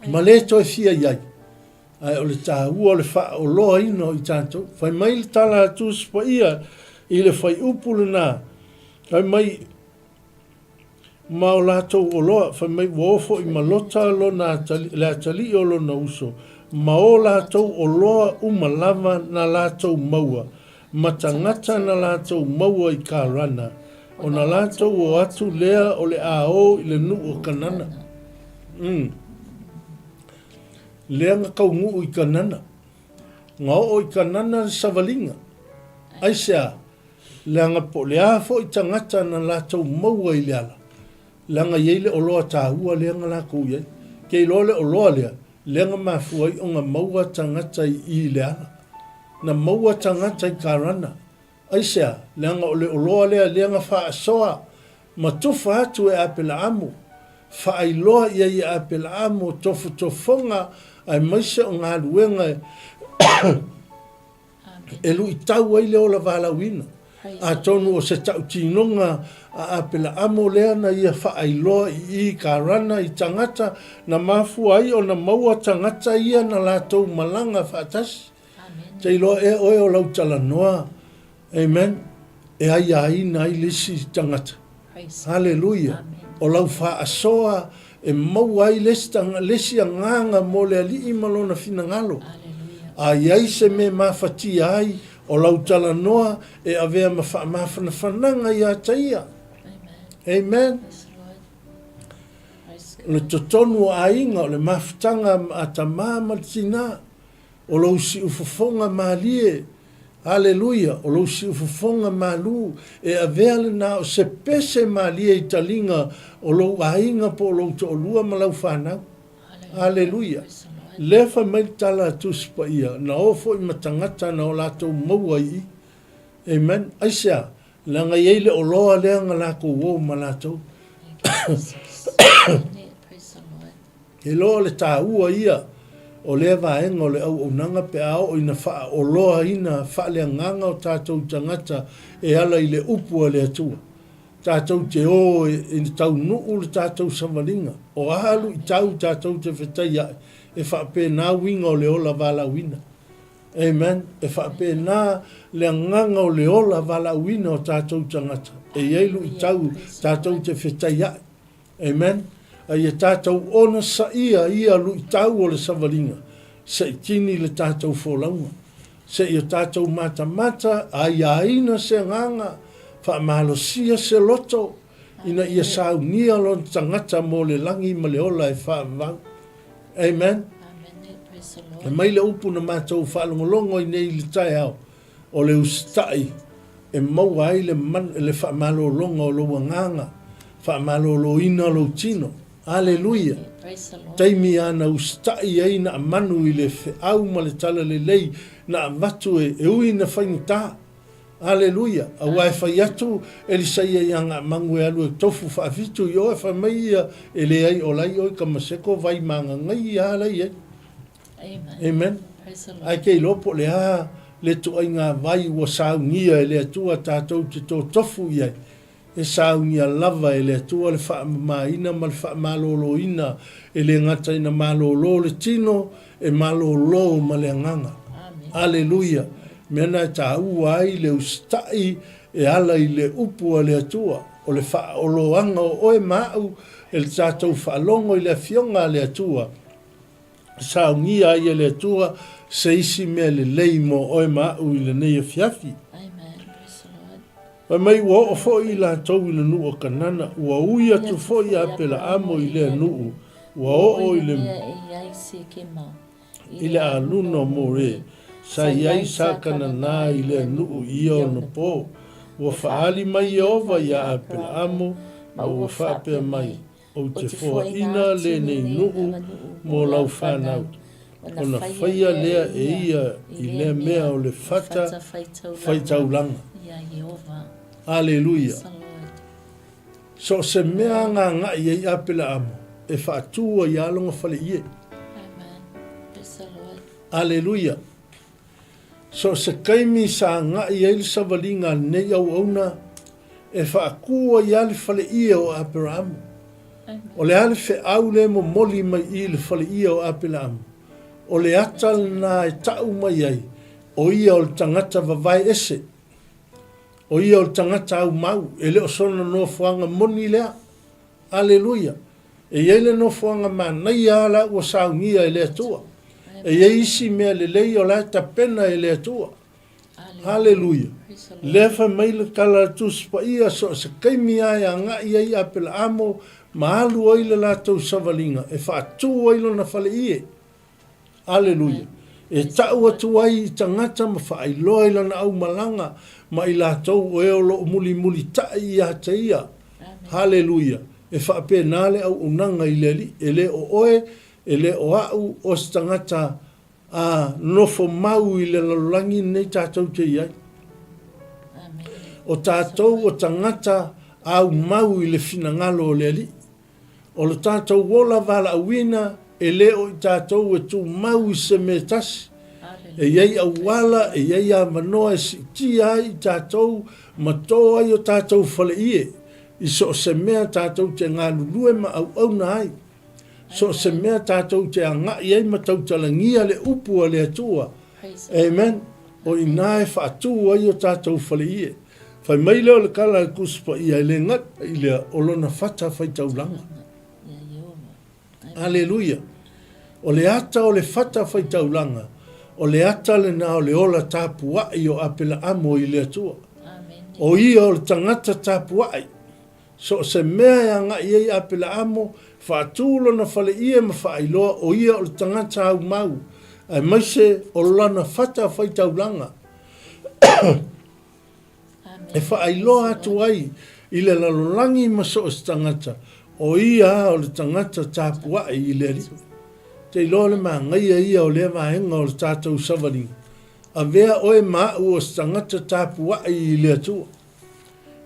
ma le toi fia iai ai o le tā ua le wha o loa ino i tātou whai mai le tala atu spa ia i le whai upule nā ai mai ma o lātou o loa whai mai wofo i malota lo nā le atali o lo na uso ma o lātou o loa umalava na lātou maua, ma tangata na lātou maua I Kārana, o na lātou o atu lea o le ao I le nuu o kanana. Lea nga kaungu I kanana. Ngā o I kanana savalinga. Aisea, lea nga po lea fo I tangata na lātou maua I leala. Lea nga yeile o loa tāhua lea nga lākou iei. Kei lole o loa lea, lea nga mafuai o nga maua tangata I leala. Na maua tangata I Kārana. Aisea, lea nga ole o loa lea nga wha asoa. Ma tufa atu e apela amu. Wha ai loa ia I apela amu tofu tofonga ai maise o ngā luenga e lu I tau ai leo la wala wina. A tonu o se tau tinonga a apela amo lea na ia wha ai loa I Kārana I tangata na mafu ai o na maua tangata ia na lātou malanga whaatasi. Te loa e oe o lau tala noa. Amen. E ai ai na I lisi tangata. Hallelujah. O lau wha asoa e mau ai lesi a nganga mo le ali I malona fina ngalo. A iai se me mawhati ai o lau tala noa e avea mawhana whananga I a taia. Amen. Le totonu a inga o le mawhtanga a ta mama tina o lau si ufafonga maalie. Hallelujah. O lau si ufafonga malu e avea le na o se pese maalie I talinga o lau a inga po lau to olua ma lau whanau. Hallelujah. Lefa mai tala tuspa ia, na ofo I matangata na o lātou maua I. Amen. Aisea, langa yeile o loa lea nga lako wou ma lātou. He loa le tā ua ia, o lea vaenga o le au o nanga pe ao o ina wha o loa ina wha lea nganga o tātou tangata e ala I le upua le atua. Tātou te o e tau nuu le tātou samalinga. O ahalu I tau tātou te whetai ai. E whape nā winga o le ola wala wina. Amen. E whape nā le nganga o le ola wala wina o tātou tangata. E ieilu I tau tātou te whetai ai. Amen. Ai e tātou ona sa ia lu I tau o le savalinga. Se I kini le tātou wholaunga. Se I o tātou mata ai aina se nganga. Wha mahalosia se loto. Ina ia saunia lo tangata mo le langi ma le ola e wha vau. Amen. E mai le upu na mātou whaalongolongo I nei le tai au. O le ustai. E maua ai le whaamalolonga o lo wanganga. Whaamalolo ina lo tino. Hallelujah. Taimi ana ustai ai na amanu I le au ma le tala le lei na amatu e ui na whainta. Hallelujah. A wai whai atu e li saia ianga mangu e alu e tofu whaafitu I oe whamaia e le ai o lai oi ka maseko vai manga ngai a lai e. Amen. Ai kei lopo le a le tuai ngā vai ua saungia e le atua tātou te tō tofu iai. E saungia lava e le atua le whaamaina ma le whaamalolo ina e le ngata ina malolo le tino e malolo ma le nganga. Hallelujah. Mena e tā ua ai le ustai e ala I le upua le atua. O le whaoloanga o oe mau e le tātou whaalongo I le fionga le atua. Saungia ai le atua se isi mea le leimo oe mau I le nei fiafi. Wa mai ua o fo I la tau I le nuu o kanana. Ua uia tu fo I apela amo I le nuu. Ua o I le I le aluna mo re. Sa iai sa kana nā I le nuu I o no po. Ua whaali mai Jehova ia apela amo. Ma ua whapea mai. O te fōa ina le nei nuu mo lau whanau. O na whaia lea e ia I lea mea o le whata whaitaulanga. Hallelujah. So se mea ngā ngai e apela amo. E whaatua I alonga whale ie. Hallelujah. So se kaimi sa ngai e ilsa walinga nei au auna e whaakua I ale whale ie o apela amo. O le ale fe au le mo moli mai I le whale ia o apela amo. O le atal na e tau mai ai. O ia o le tangata wawai ese. O ia o le tangata au mau. E le o sona no fuanga moni lea. Aleluia. E iei le no fuanga ma nei ala ua saungia e le atua. E ye isi mea le lei o la tapena e le atua. Hallelujah. Le fa mai le kala tus pa ia so se kaimi ai anga ia ia pela amo maalu oi le latou savalinga e fa atu oi lo na fale ie. Hallelujah. E tau atu ai I tangata ma fa ai loi lo na au malanga ma I latou o eo lo muli muli tai ia te ia. Hallelujah. E fa pe nale au unanga I le li e le o oe e le o au o se tangata a nofo mau I le lalangi nei tātou te iai. O tātou o tangata au mau I le finangalo o le li. O le tātou wola vala awina e le o I tātou e tu mau I se me tasi. E iei au wala e iei a manoa e si ti ai I tātou matoa I o tātou fale ie. I so se mea tātou te ngā lulue ma au au na ai. So se mea tātou te anga I ei matau talangia le upua le atua. Amen. O I nae wha atua I o tātou fale ie. Fai mai leo le kala le kuspa I le ngat I le olona fata fai taulanga. Hallelujah. O le ata o le fata fai taulanga. O le ata le na o le ola tāpua I o apela amo I le atua. O ia o le tangata tāpua I. So se mea anga I ei apela amo whaatulo na fale ia ma whaailoa o ia o le tangata au mau. Ai maise o lana fata fai taulanga. E whaailoa atu ai I le lalolangi maso o tangata. O ia o le tangata tāpua I le li. Te iloa le maa ngai ia o le mahenga o le tātou savalinga. A vea oe maa o tangata tāpua I le atua.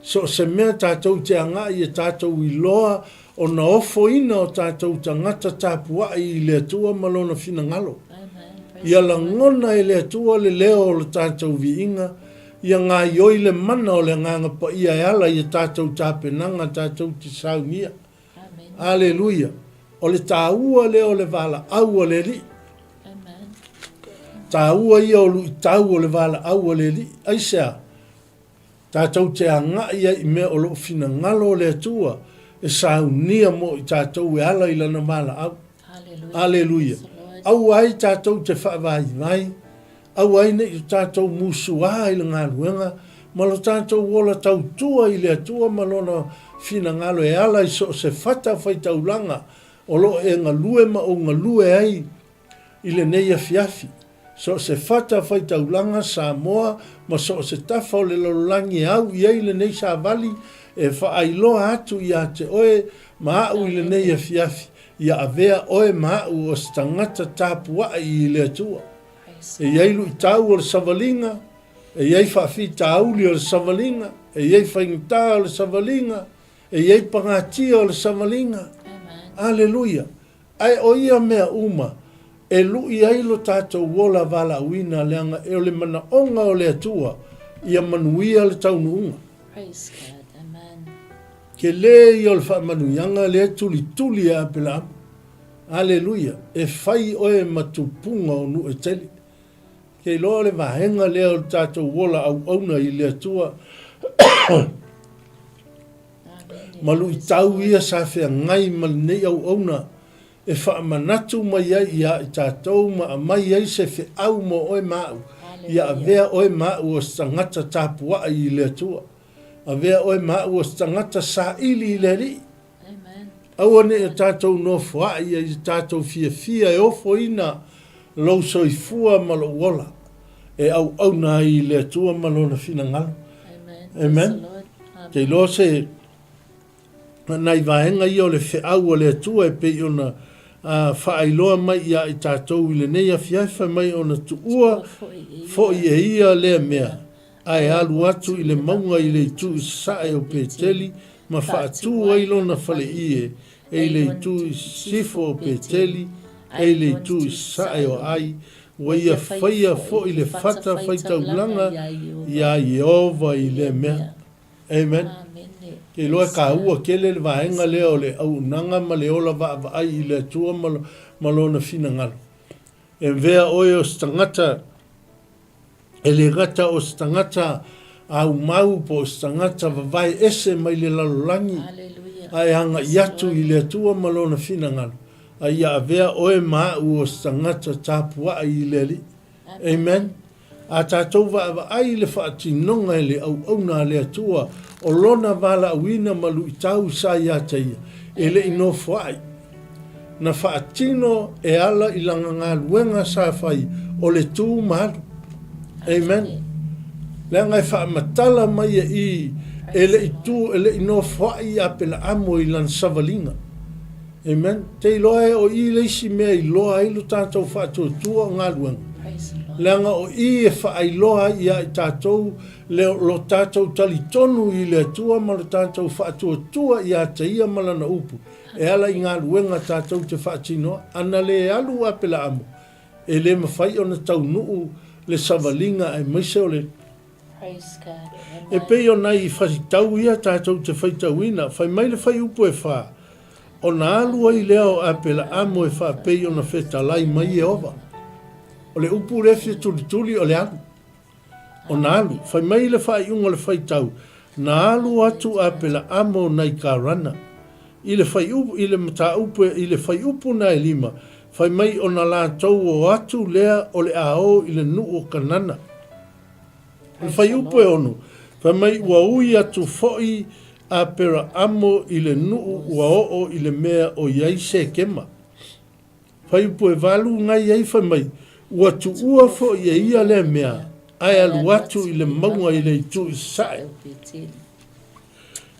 So se mea tātou te anga I tātou I loa o na ofo ina o tātou tangata tāpua I le atua malona fina ngalo. Ia la ngona I le atua le leo o le tātou vi inga. Ia ngā ioi le mana o le nganga pa ia e ala I tātou tāpenanga tātou te saunia. Aleluia. O le tāua leo le vala au o le li. Tāua ia o lu I tāu o le vala au o le li. Aisea. Tātou te anga ia I mea o lo fina ngalo o le atua. E saunia mo I tātou e ala I lana mala au. Aleluia. Au ai tātou te whaavai mai. Au ai ne I tātou musua I le ngā luenga. Malo tātou wola tau tua I le atua malona fina ngalo e ala I so se fata fai taulanga. O lo e ngā lue ma o ngā lue ai I le neia fiafi. So se fata fai taulanga sa moa ma so se tafa o le lalolangi au I ei le nei sa vali e whaailoa atu I a te oe ma au I le neia fiafi. Ia avea oe ma au o stangata tāpua I le atua. E iei lu I tau o le savalinga. E iei whaafi tauli o le savalinga. E iei whaingita o le savalinga. E iei pangatia o le savalinga. Aleluia. Ai o ia mea uma. E lui ai lo tātou wola vala uina leanga e o le mana onga o le atua. Ia manuia le taunuunga. Praise God. Amen. Ke le I o le whaamanuianga le tuli tuli a pela. Aleluia. E whai oe matupunga o nu e teli. Ke loa le vahenga le o tātou wola au auna I le atua. Malu I tau ia sa whea ngai mal nei au auna. E whaamanatu mai ai ia I tātou ma mai ai se whe au mo oe mau. Ia a vea oe mau o stangata tāpua I le atua. A vea oe mau o stangata sa ili I le ri. Aua ne e tātou no fua ia I tātou fia e ofo ina lau soifua ma lo wola. E au auna I le atua ma lo na fina ngalo. Amen. Te lo se nai vahenga I o le whe au o le atua e pe ona whaailoa mai ia I tātou I le nei a fiaifa mai ona tuua fo I e ia lea mea. Ai alu atu I le maunga I le itu I sae o peteli ma whaatu ai lona fale ie. E le itu I sifo o peteli e le itu I sae o ai. Wa ia whaia fo I le fata whaitaulanga ia Iova I le mea. Amen. Ke loa ka ua kele le vahenga leo le au nanga ma le ola va ai I le atua malona fina ngalo. E vea oe o stangata, e le gata o stangata au mau po stangata vavai ese mai le lalolangi. Ai hanga iatu I le atua malona fina ngalo. ai a vea oe maa ua sangata tāpua i leli. Amen. A tātou wa ai le whaatinonga e le au na le atua o lona wala awina malu i tau sa ia teia. E le ino whaai. Na whaatino e ala i langa ngā luenga sa whai o le tū maru. Amen. Lea ngai whaamatala mai i e le i tū e le ino whaai a pela amo i lan savalinga. Amen. Te iloa o i leisi mea iloa ilu tātou whaatuatua ngā luenga. Langa o i e whaailoa ia i tātou lo tātou tali tonu i le atua ma lo tātou whaatuatua i a te ia malana upu. E ala i ngā luenga tātou te whaatinoa. Ana le alu a pela amo. E le mawhai o na tau nuu le savalinga e maise o le. E pei o nai i whasitau ia tātou te whaitauina. Whai mai le whai upu e wha. O na alu ai leo a pela amo e wha pei o na whetalai mai e ova. O le upu refi tuli o le alu. O na alu. Whai mai le whai unga le whai tau. Na alu atu a pela amo nei ka rana. I le whai upu, i le mata upu, i le whai upu na e lima. Whai mai o na la tau o atu lea o le ao i le nu o kanana. Le whai upu e onu. Whai mai ua ui atu foi a pera amo i le nu ua o i le mea o iai se kema. Whai upu e valu ngai ei whai mai. Ua tu ua fo i ia le mea, ai alu atu i le maunga i le itu i sae.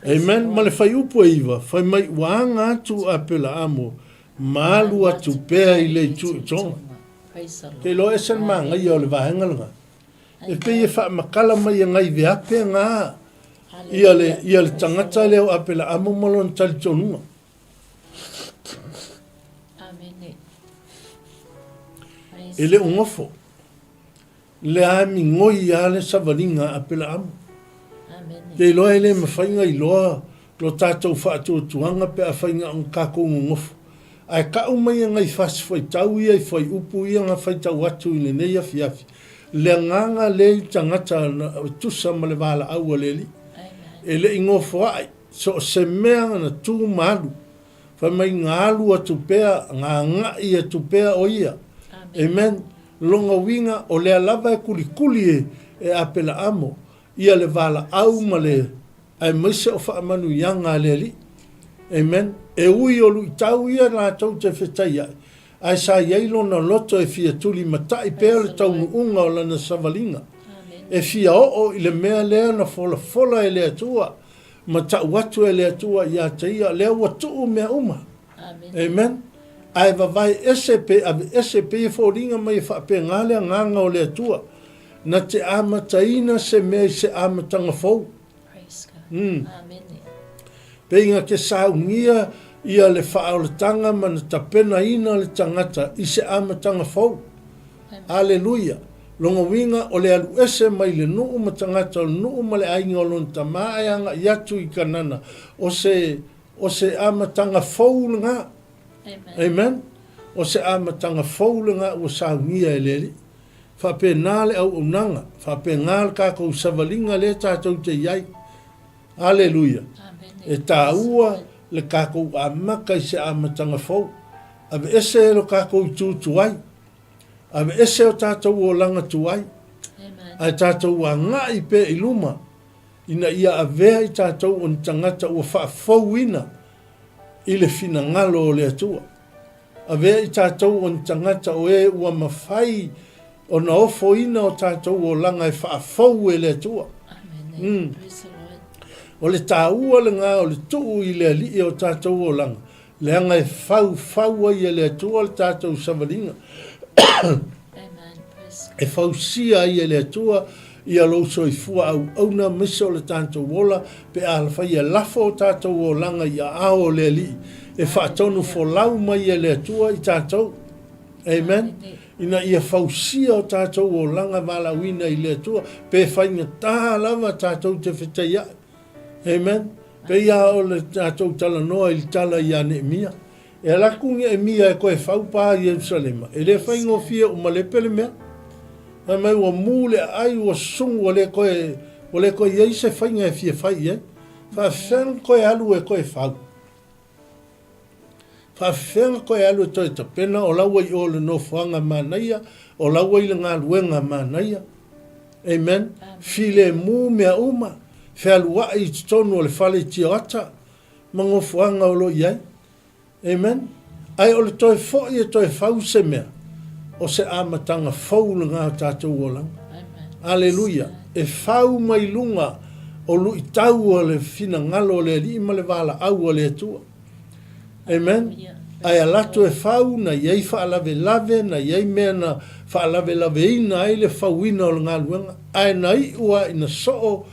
Amen. Ma le whai upu e iwa, whai mai waanga atu a pela amo, maalu atu pea i le itu i tonga. Te lo esan maa ngai o le vahengalanga. E pe e wha makala mai ngai veape ngā, ia le tangata leo a pela amo malon tali tonunga. E le ungofo. Le ami ngoi a le savalinga a pela amu. Te iloa ele mawhainga iloa lo tātou whaatua tuanga pe a whainga ang kako ungofo. Ai ka umai ngai fasi whai tau ia i whai upu ia ngā whai tau atu i le nei afi afi. Le nganga le i tangata tusa ma le wala aua leli. E le ingofo ai. So se mea na tū malu. Whai mai ngā alu atu pea, ngā ngai atu pea o ia. Amen. Longa winga o le lava e kuli e apela amo. Ia le vala au male. Ai maise o whaamanu yanga leli. Amen. E ui o lui tau ia la tau te whetai ai. Ai sa yeilo na loto e fia tuli matai pea le tau unga o lana savalinga. E fia o i le mea lea na fola e le atua. Mata watu e le atua ia te ia lea watu mea uma. Amen. Ai vai SCP fōringa mai whape ngale nganga o le atua. Na te amataina se mea se amatanga fōu. Peinga ke saungia ia le whaoletanga ma na tapena ina le tangata i se amatanga fōu. Aleluia. Longa winga o le alu ese mai le nuu ma tangata o nuu ma le ainga o lon tamaeanga i atu i kanana. O se amatanga fōu nga. Amen. O se amatanga fōulanga o saungia e leli. Whape nāle au unanga. Whape ngāle kako savalinga le tātou te iai. Aleluia. E tā ua le kako amaka i se amatanga fōu. Ave ese e lo kako i tūtu ai. Ave ese o tātou o langa tu ai. Ai tātou a ngā i pe i luma. Ina ia avea i tātou o tangata ua whaafauina. I le fina ngalo o le atua. A vea i tātou o tangata o e ua mawhai o na ofo ina o tātou o langa e whaafau e le atua. O le tāua le ngā o le tuu i le ali o tātou o langa. Le anga e fau ai e le atua le tātou savalinga. E fau sia ai e le atua ia lo so i fua au na miso le tātou wola pe alfa ia lafo o tātou o langa ia ao le li e whaatonu fo lau mai e le atua i tātou. Amen. Ina ia fausia o tātou o langa wala wina i le atua pe whainga tā lava tātou te whetai ai. Amen. Pe ia o le tātou tala noa i tala i ane mia. E alakunga e mia e koe whaupā i Jerusalema. E le whaingo fia o malepele mea. Ai mai ua mule ai ua sungu o le koe iei se whainga e fia whai e. Wha when koe alu e koe whau. Whawhenga koe alu toi ta pena o lawa I o le no whanga manaia, o lawa I le ngā luenga manaia. Amen. File mu mea uma, whialua I tonu o le whale tio ata, mango whanga o lo iai. Amen. Ai o le toi fo I toi whause mea, o se amatanga fau le ngā tātou o langa. Aleluia. E whau mai lunga o lu I tau o le fina ngalo o le li ma le wala au o le atua. Amen. Ai alatu e whau na iei whaalave lave, na iei mea na whaalave lave ina ai le whauina o le ngā luenga. Ai na I ua ina soo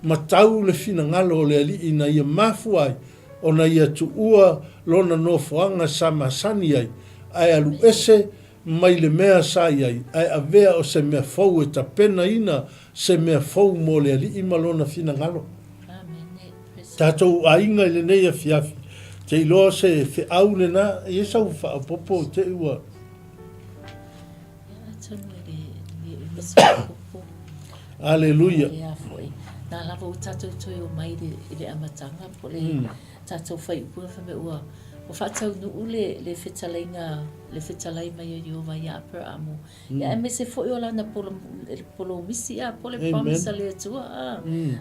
matau le fina ngalo o le li ina ia mafu ai, o na ia tu ua lona no whaanga sa masani ai. Ai alu ese mai le mea sa iai, ai avea o se mea fau e ta pena ina se mea fau mo le li ima lona fina ngalo. Tātou ainga I le nei a fiafi. Te iloa se fe au le na, e sau wha popo te ua. Aleluia. Nā lava o tātou toi o mai le amatanga, po le tātou whai upura whame ua. O whatau nuu le whetalai mai o Iova I apera amo. Ia me se fo I o lana polo misi a, po le pamisa le atua.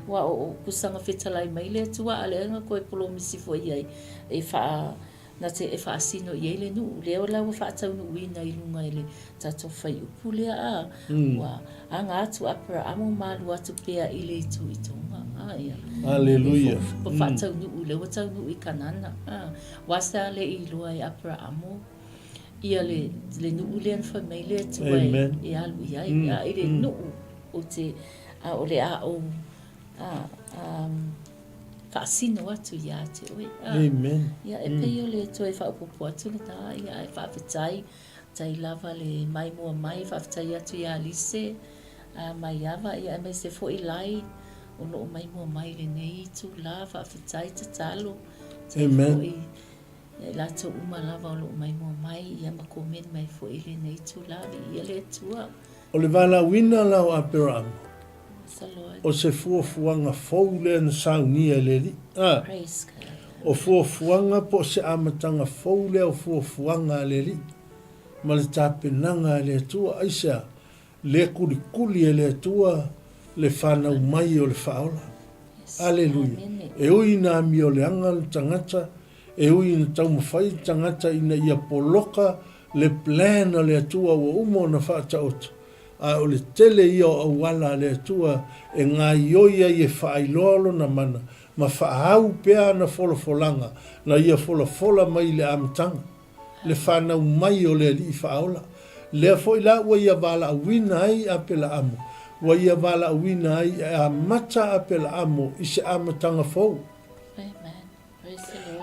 Wa o kusanga whetalai mai le atua, a le anga koe polo misi fo iai. E wha na te e wha sino iei le nuu. Leo lau whatau nuu ina I lunga I le tātou whai upu lea a. Wa anga atu apera amo malu atu pea I le itu I tonga. Aleluia. Po whatau nuu, le watau nuu I kanana. Wasa le I lua I apera amo. Ia le nuu le anfa mai le tua I alu iai. I le nuu o te, o le a o, whaasino atu ia te oe. Amen. Ia e peo le tua I whaapopo atu le tā. Ia e whaapetai, tai lava le mai mua mai, whaapetai atu ia alise. Mai ava, ia e mai se fo I lai. O loo mai mua mai le nei tu la whaafitai te talo. Amen. E la to uma lava o loo mai mua mai. Ia mako men mai fo I le nei tu la. Ia le tua. O le wala wina lau apera amo. Saloi. O se fuafuanga fau le na saunia le li. Praise God. O fuafuanga po se amatanga fau le o fuafuanga le li. Ma le tāpenanga le tua aisa. Le kuli le tua. Le whanau mai o le whaola. Aleluia. E ui nā mi o le anga le tangata, e ui na tau mawhai tangata ina ia poloka le plan o le atua o umo na whaata otu. A o le tele ia o awala le atua e ngā ioia i e whailolo na mana, ma whaahau pea na folofolanga, na ia folofola mai le amatanga. Le whanau mai o le li whaola. Lea fo ila ua ia wala awina ai a pela amo. Wa ia wala wina ai a mata a pela amo I se amatanga fau.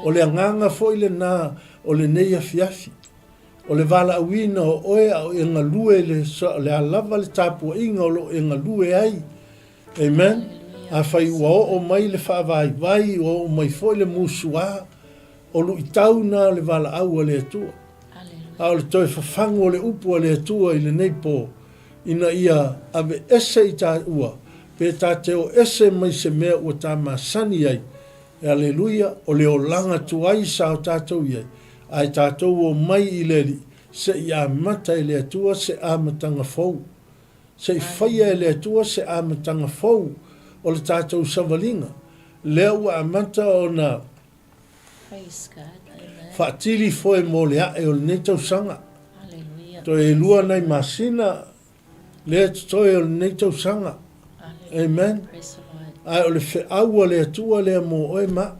O le anganga fo I le nā o le neia fiafi. O le wala wina o oe o inga lue le alava le tapua inga o lo inga lue ai. Amen. A whai ua o mai le whaavai vai o mai fo I le musua. O lu itau na le wala au le atua. A o le toi whafango le upu le atua I le neipo. Ina ia ave ese I tā ua, pe tā teo ese mai se mea ua tā masani ai. Aleluia, o leo langa tu ai sa o tātou iai. Ai tātou o mai I leri, se I amata I le atua se amatanga fau. Se I whaia I le atua se amatanga fau, o le tātou savalinga. Leo ua amata o na whaatiri foe mo le ae o le netau sanga. To e lua nei masina, le toi o nei tau sanga. Amen. Ai o le fe aua le atua le mo oe ma.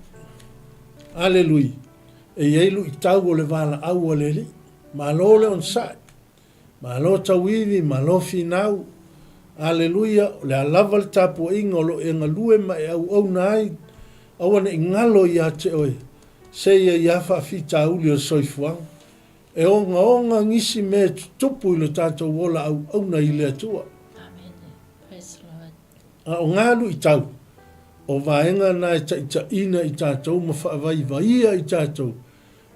Aleluia. E ieilu I tau o le wala aua le li. Ma lo le on sai. Ma lo tawivi, ma lo finau. Aleluia. Le alava le tapu inga o lo inga lue ma e au nai. Awana ingalo I te oe. Se ia iafa fita uli o soifuanga. E onga ngisi me tupu I le tātou wola au na I le atua. Amen. Praise the Lord. A o ngālu I tau. O vaenga na ita ina I tātou ma whaavai vaia I tātou.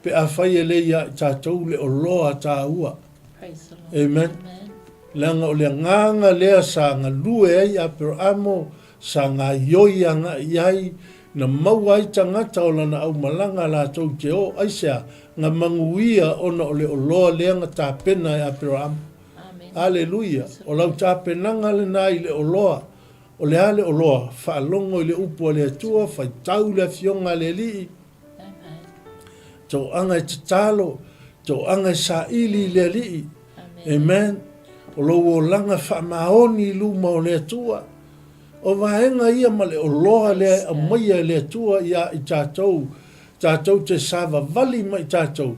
Pe a whai e leia I tātou le o loa tā ua. Praise the Lord. Amen. Langa o le nganga lea sa ngā lue ai a pero amo, sa ngā ioi anga iai, na mau ai tangata o lana au malanga la tau te o aisea nga manguia ona o le o loa leanga ta pena e Abraham. Aleluia. O lau ta penanga le nai le o loa. O le ale o loa. Whaalongo i le upo le atua. Whai tau le fionga le li. Tau anga e tatalo. Tau anga e sa ili le li. Amen. O lau o langa whaamaoni luma o le atua. O vaenga ia ma le o loa le a maia le atua ia i tātou. Tātou te sava vali mai tātou.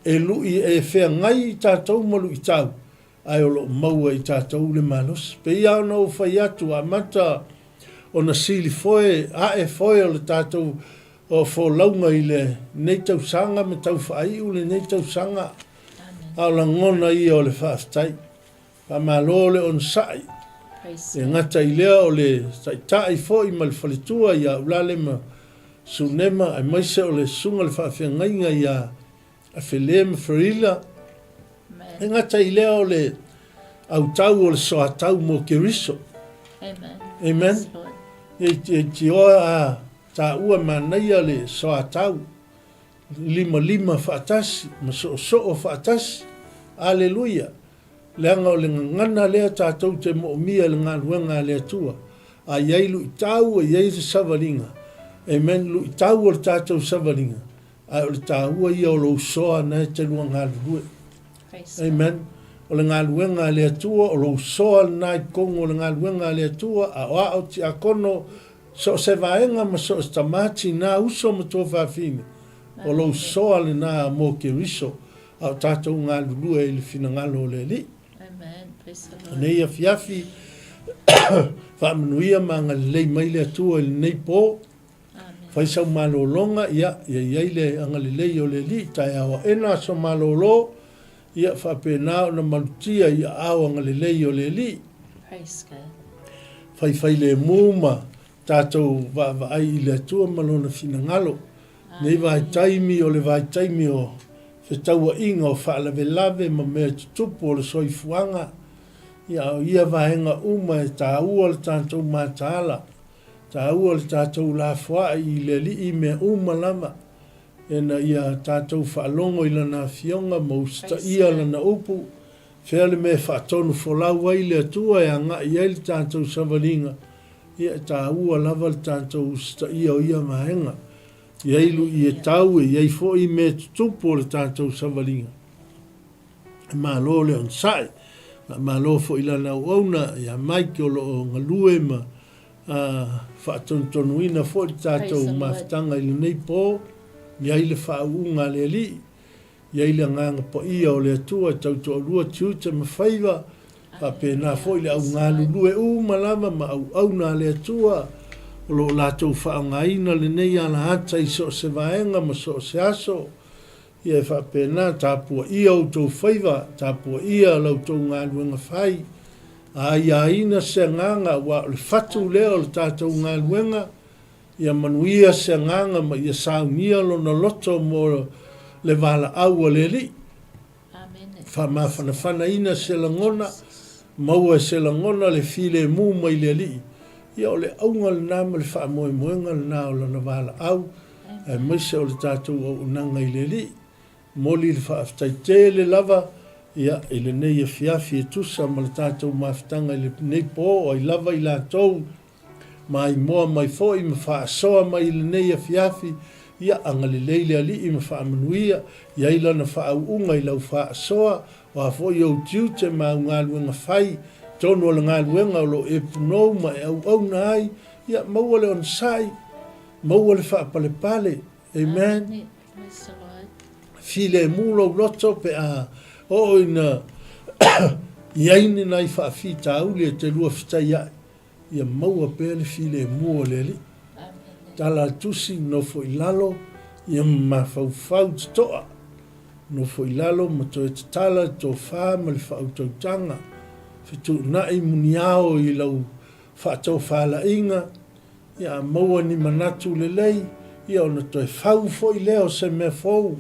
E lui e whea ngai tātou malu i tau. Ai o lo maua i tātou le malos. Pe ia o nau whai atu a mata o na sili foe, a e foe o le tātou o fo launga i le nei tau sanga me tau whai u le nei tau sanga. Au la ngona ia o le whaaftai. Pa malo le on sai. E ngata i lea o le tai foe i mal whalitua ia ulale ma sunema ai maise o le sunga le whaafengainga ia a whelema wharila. E ngata i lea o le au tau o le soa tau mo keriso. Amen. E ti oa a ta ua manaia le soa tau. Lima whaatasi, ma so whaatasi. Aleluia. Leanga o le ngana lea tātou te mo'omia le ngaluenga lea tua. A iei lu i tau, a iei te savaringa. Amen. Lu i tau o le tātou savaringa. A o le tāua ia o lo soa na te lua ngalurue. Amen. O le ngaluenga lea tua, o lo soa nai kongo o le ngaluenga lea tua, a oa o ti akono so se vaenga ma so stamati na uso ma tō whawhine. O lo soa le na mo ke riso, a o tātou ngalurue i le fina ngalo le li. Nei a fiafi, whaamanuia ma ngalilei mai lea tua i le nei pō, whaisau malolonga, ia le angalilei o le li, tai awa ena so malolo, ia whapena o na malutia ia au angalilei o le li. Whai le muma, tātou ai i le tua malona fina ngalo. Nei vai taimi o le vai taimi o whetaua inga o whaalavelave ma mea tutupu o le soifuanga. Ia vahenga uma e tā ua le tātou mātāla. Tā ua le tātou la fua i le li i mea uma lama. Ena ia tātou whaalongo i lana fionga ma usta ia lana upu. Whea le me whaatonu wholau ai le atua e anga i le tātou savaringa. Ia tā ua lava le tātou usta ia o ia mahenga. Ia ilu i e tau e iei fo i me tutupu o le tātou savaringa. Ma lo le on sai. Ma lo fo i lana uauna ia maike o lo ngalue ma whaatonutonuina fo i tātou mawhitanga i le nei pō. Ia ile whaunga le li. Ia ile nganga po ia o le atua tauto alua tiuta ma whaiva. Pena fo i le au ngalulue malama ma au na le atua. O lo lātou whaungaina le nei ala hata i so se vaenga ma so se aso. Ia pena tāpua ia o tau whaiva. Tāpua ia lau tau ngaluenga whai. Ia ina se nganga wa le whatu leo le tātou ngaluenga. Ia manuia se nganga ma ia saunia lo na loto mo le vala aua le li. Whamawhana ina se langona, maua se langona le file mu mai le li. Ia o le aunga le nama le whaamoe moenga le nao la na vala au. E maise o le tātou o unanga i le li. Moli le whaaftai te le lava. Ia i le nei e fiafi e tusa ma le tātou mawhitanga i le nei pō o i lava i la tau. Mai moa mai foi ma fa soa mai le nei fiafi ia angale leile ali i ma fa manuia ia ila na fa unga i lau fa soa wa foi o tiute ma ngalu nga fai tono le ngalu nga lo e puno ma au nai ia mau le on sai mau le fa pale amen file mulo loto pe a o ina ia ni nai fa fita au le te lua fita ia ia maua pele file mua leli. Tala tusi no fo ilalo, ia mawhauwhau toa. No fo ilalo ma to e tala to wha ma le whau tautanga. Fitu nai muniao i lau whaatau whala inga. Ia maua ni manatu lelei. Ia ona to e whau fo i leo se me fau.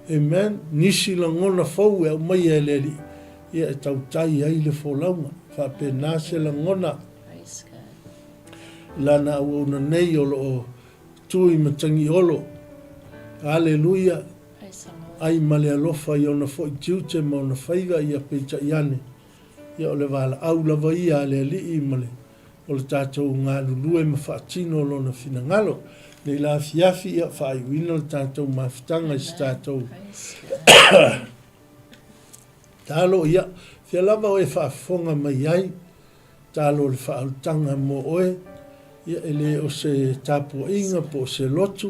Amen. Nisi la ngona fau e au mai e leli. Ia e tautai ai le fo launga. Whape nase la ngona. Lana au na nei o tui matangi olo. Haleluia. Ai male alofa i ona fo i tiute ma ona whaiva i a peita iane. Ia o le wala au lava ia le li i male. O le tātou ngā lulue ma whaatino lona fina ngalo. Nei la fiafi ia whai wina le tātou mawhitanga i tātou. Tālo ia, fia lava o e whaafonga mai ai. Tālo le whaatanga mo oe. Ia ele o se tāpua inga po se lotu.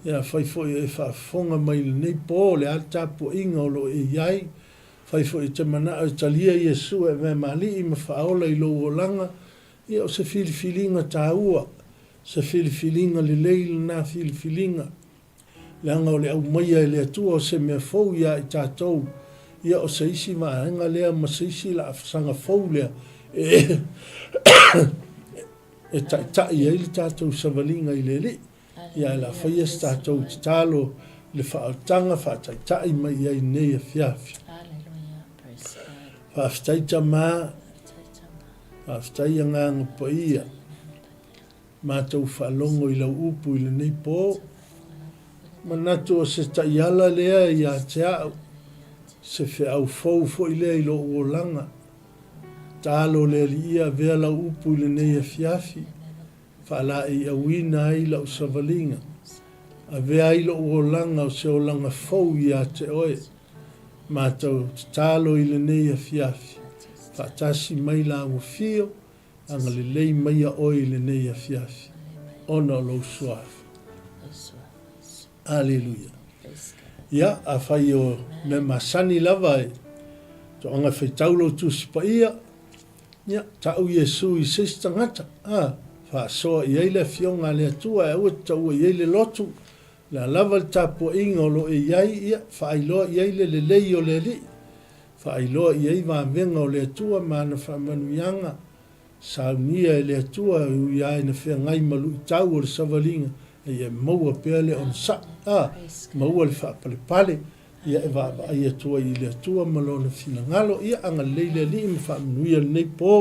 Ia whai fo e whaafonga mai le nei po le al tāpua inga o lo e iai. Whai fo e te mana o talia Iesu e me mali i ma whaola i lo o langa. Ia o se filifilinga tā ua. Se filifilinga le leila nā filifilinga. Le anga o le au maia e le atua o se mea fau ia i tātou. Ia o se isi maanga lea ma se isi la afsanga fau lea. E tai ia i le tātou savalinga i le li. Ia e la whaia se tātou te tālo le whaatanga whaatai mai ia i nei a fiafi. Whaafitai ta mā. Whaafitai a nganga pa ia. Mātou whaalongo i lau upu i le nei pō. Manatu o se taiala lea i a te au. Se whi au fau fo i lea i lo o langa. Tālo lea li ia vea lau upu i le nei a fiafi. Whaala i a wina i lau savalinga. A vea i lo o langa o se o langa fau i a te oe. Mātou tālo i le nei a fiafi. Whaatasi mai la o fio. Anga le lei mai a oi le nei a fiafi. Ona lo suafu. Alleluia. Ia, a whai o me masani lava e. To anga whai taulo tu sipa ia. Ia, tau Iesu i sistangata. Wha soa i eile fionga le atua e ua tau i eile lotu. La lava le tapua inga o lo e iai ia. Wha ailoa i eile le lei o le li. Wha ailoa i eiva venga o le atua mana wha manuianga. Saunia e le atua u iai na whea ngai malu i tau o le savalinga. Ia maua pea le on sa. Maua le wha pale pale. Ia e vaa ai atua i le atua malona fina ngalo. Ia anga leile li ima wha manuia le nei pō.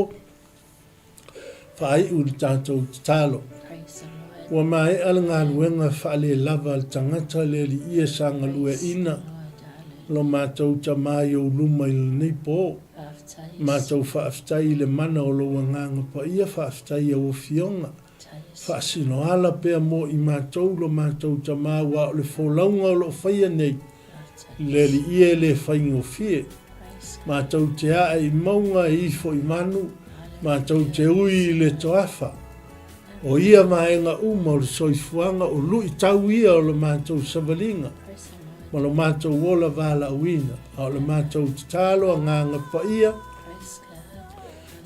Wha ai u le tātou te tālo. Ua mai ala ngā luenga wha le lava le tangata le li ia sa ngalue ina. Lo mātou ta mai o luma i le nei pō. Mātou whaafitai le mana o lo nganga pa ia whaafitai o fionga. Whaasino ala pea mo i mātou lo mātou ta māua o le wholaunga o lo whaia nei. Le li ia le whaingo fie. Mātou te a i maunga i fo i manu. Mātou te ui le toafa. O ia maenga uma o le soifuanga o lui tau ia o le mātou savalinga. Ma lo mātou wola vala uina. O le mātou te talo a nganga pa ia.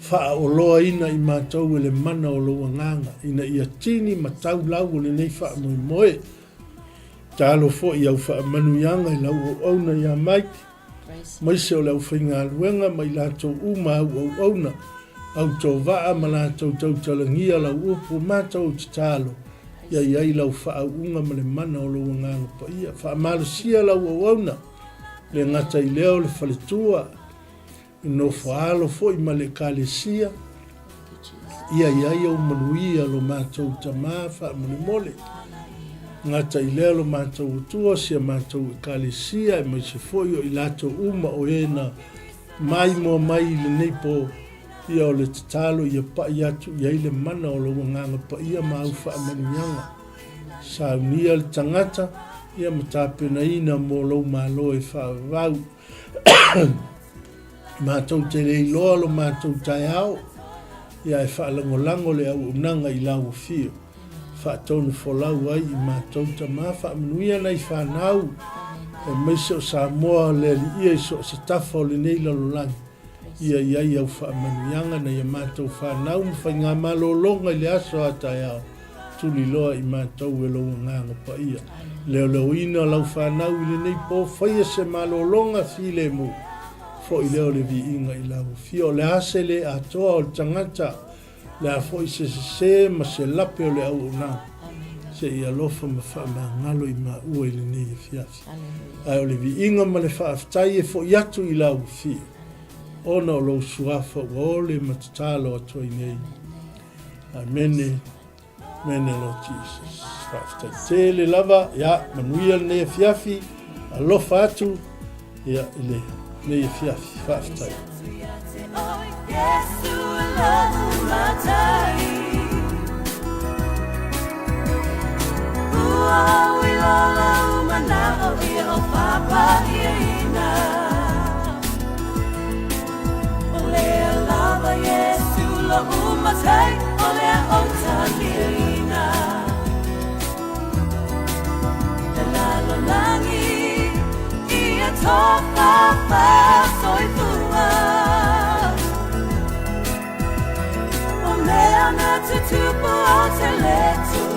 Wha o loa ina i mātou e le mana o loa nganga. Ina ia tini ma tau lau o le nei wha moe moe. Talo fo i au wha manuianga i lau o auna i a maiki. Maise o lau whainga aluenga mai lātou uma au auna. Au tō waa ma lātou tau talangia lau upu mātou te talo. Ia iai lau wha unga ma le mana o loa nganga pa ia. Wha malusia lau o auna. Le ngata i leo le whaletua. No whaalo fo i ma le kālesia. Ia iai au manuia lo mātou ta māwha mani mole. Ngata i leo lo mātou utua sia mātou i kālesia. E mai se fo i o i lātou uma o ena mai mo mai le neipo. Ia o le tatalo ia pa i atu ia ile mana o lo nganga pa ia mau wha manuianga. Sa unia le tangata ia matapena ina mo lo malo e wha vau. Mātou te rei loa lo mātou tai au. Ia e wha lango le au unanga i lau fio. Wha tonu folau ai i mātou ta maa wha manuia nei wha nau. E meise o Samoa le li ia iso se tafa o le nei lalo langi. Ia iai au wha manuianga na ia mātou wha nau mwhai ngā malolonga i le aso atai au. Tuli loa i mātou e loa nganga pa ia. Leo ina lau wha nau i le nei po whaia se malolonga file mu. Fo i leo le vi inga i lau. Fio le ase le atoa o le tangata. Le a fo i se ma se lape o le au una. Se i alofa ma wha ma ngalo i ma ua i le nei e fiafi. Ai o le vi inga ma le wha aftai e fo i atu i lau fio. Ona o lo suafa o le matatalo atua i nei. Amene. Mene lo Jesus. Whaftai tele lava, ia, manuia ne fiafi, alofa atu, ia, ile, ne fiafi, whaftai. Yesu lahu matai Ua wilola umana o ia o papa ia ina O lea lava Yesu lahu matai O lea o talina E lalo langi ia toka pa soifua Mea na tutupo o te letu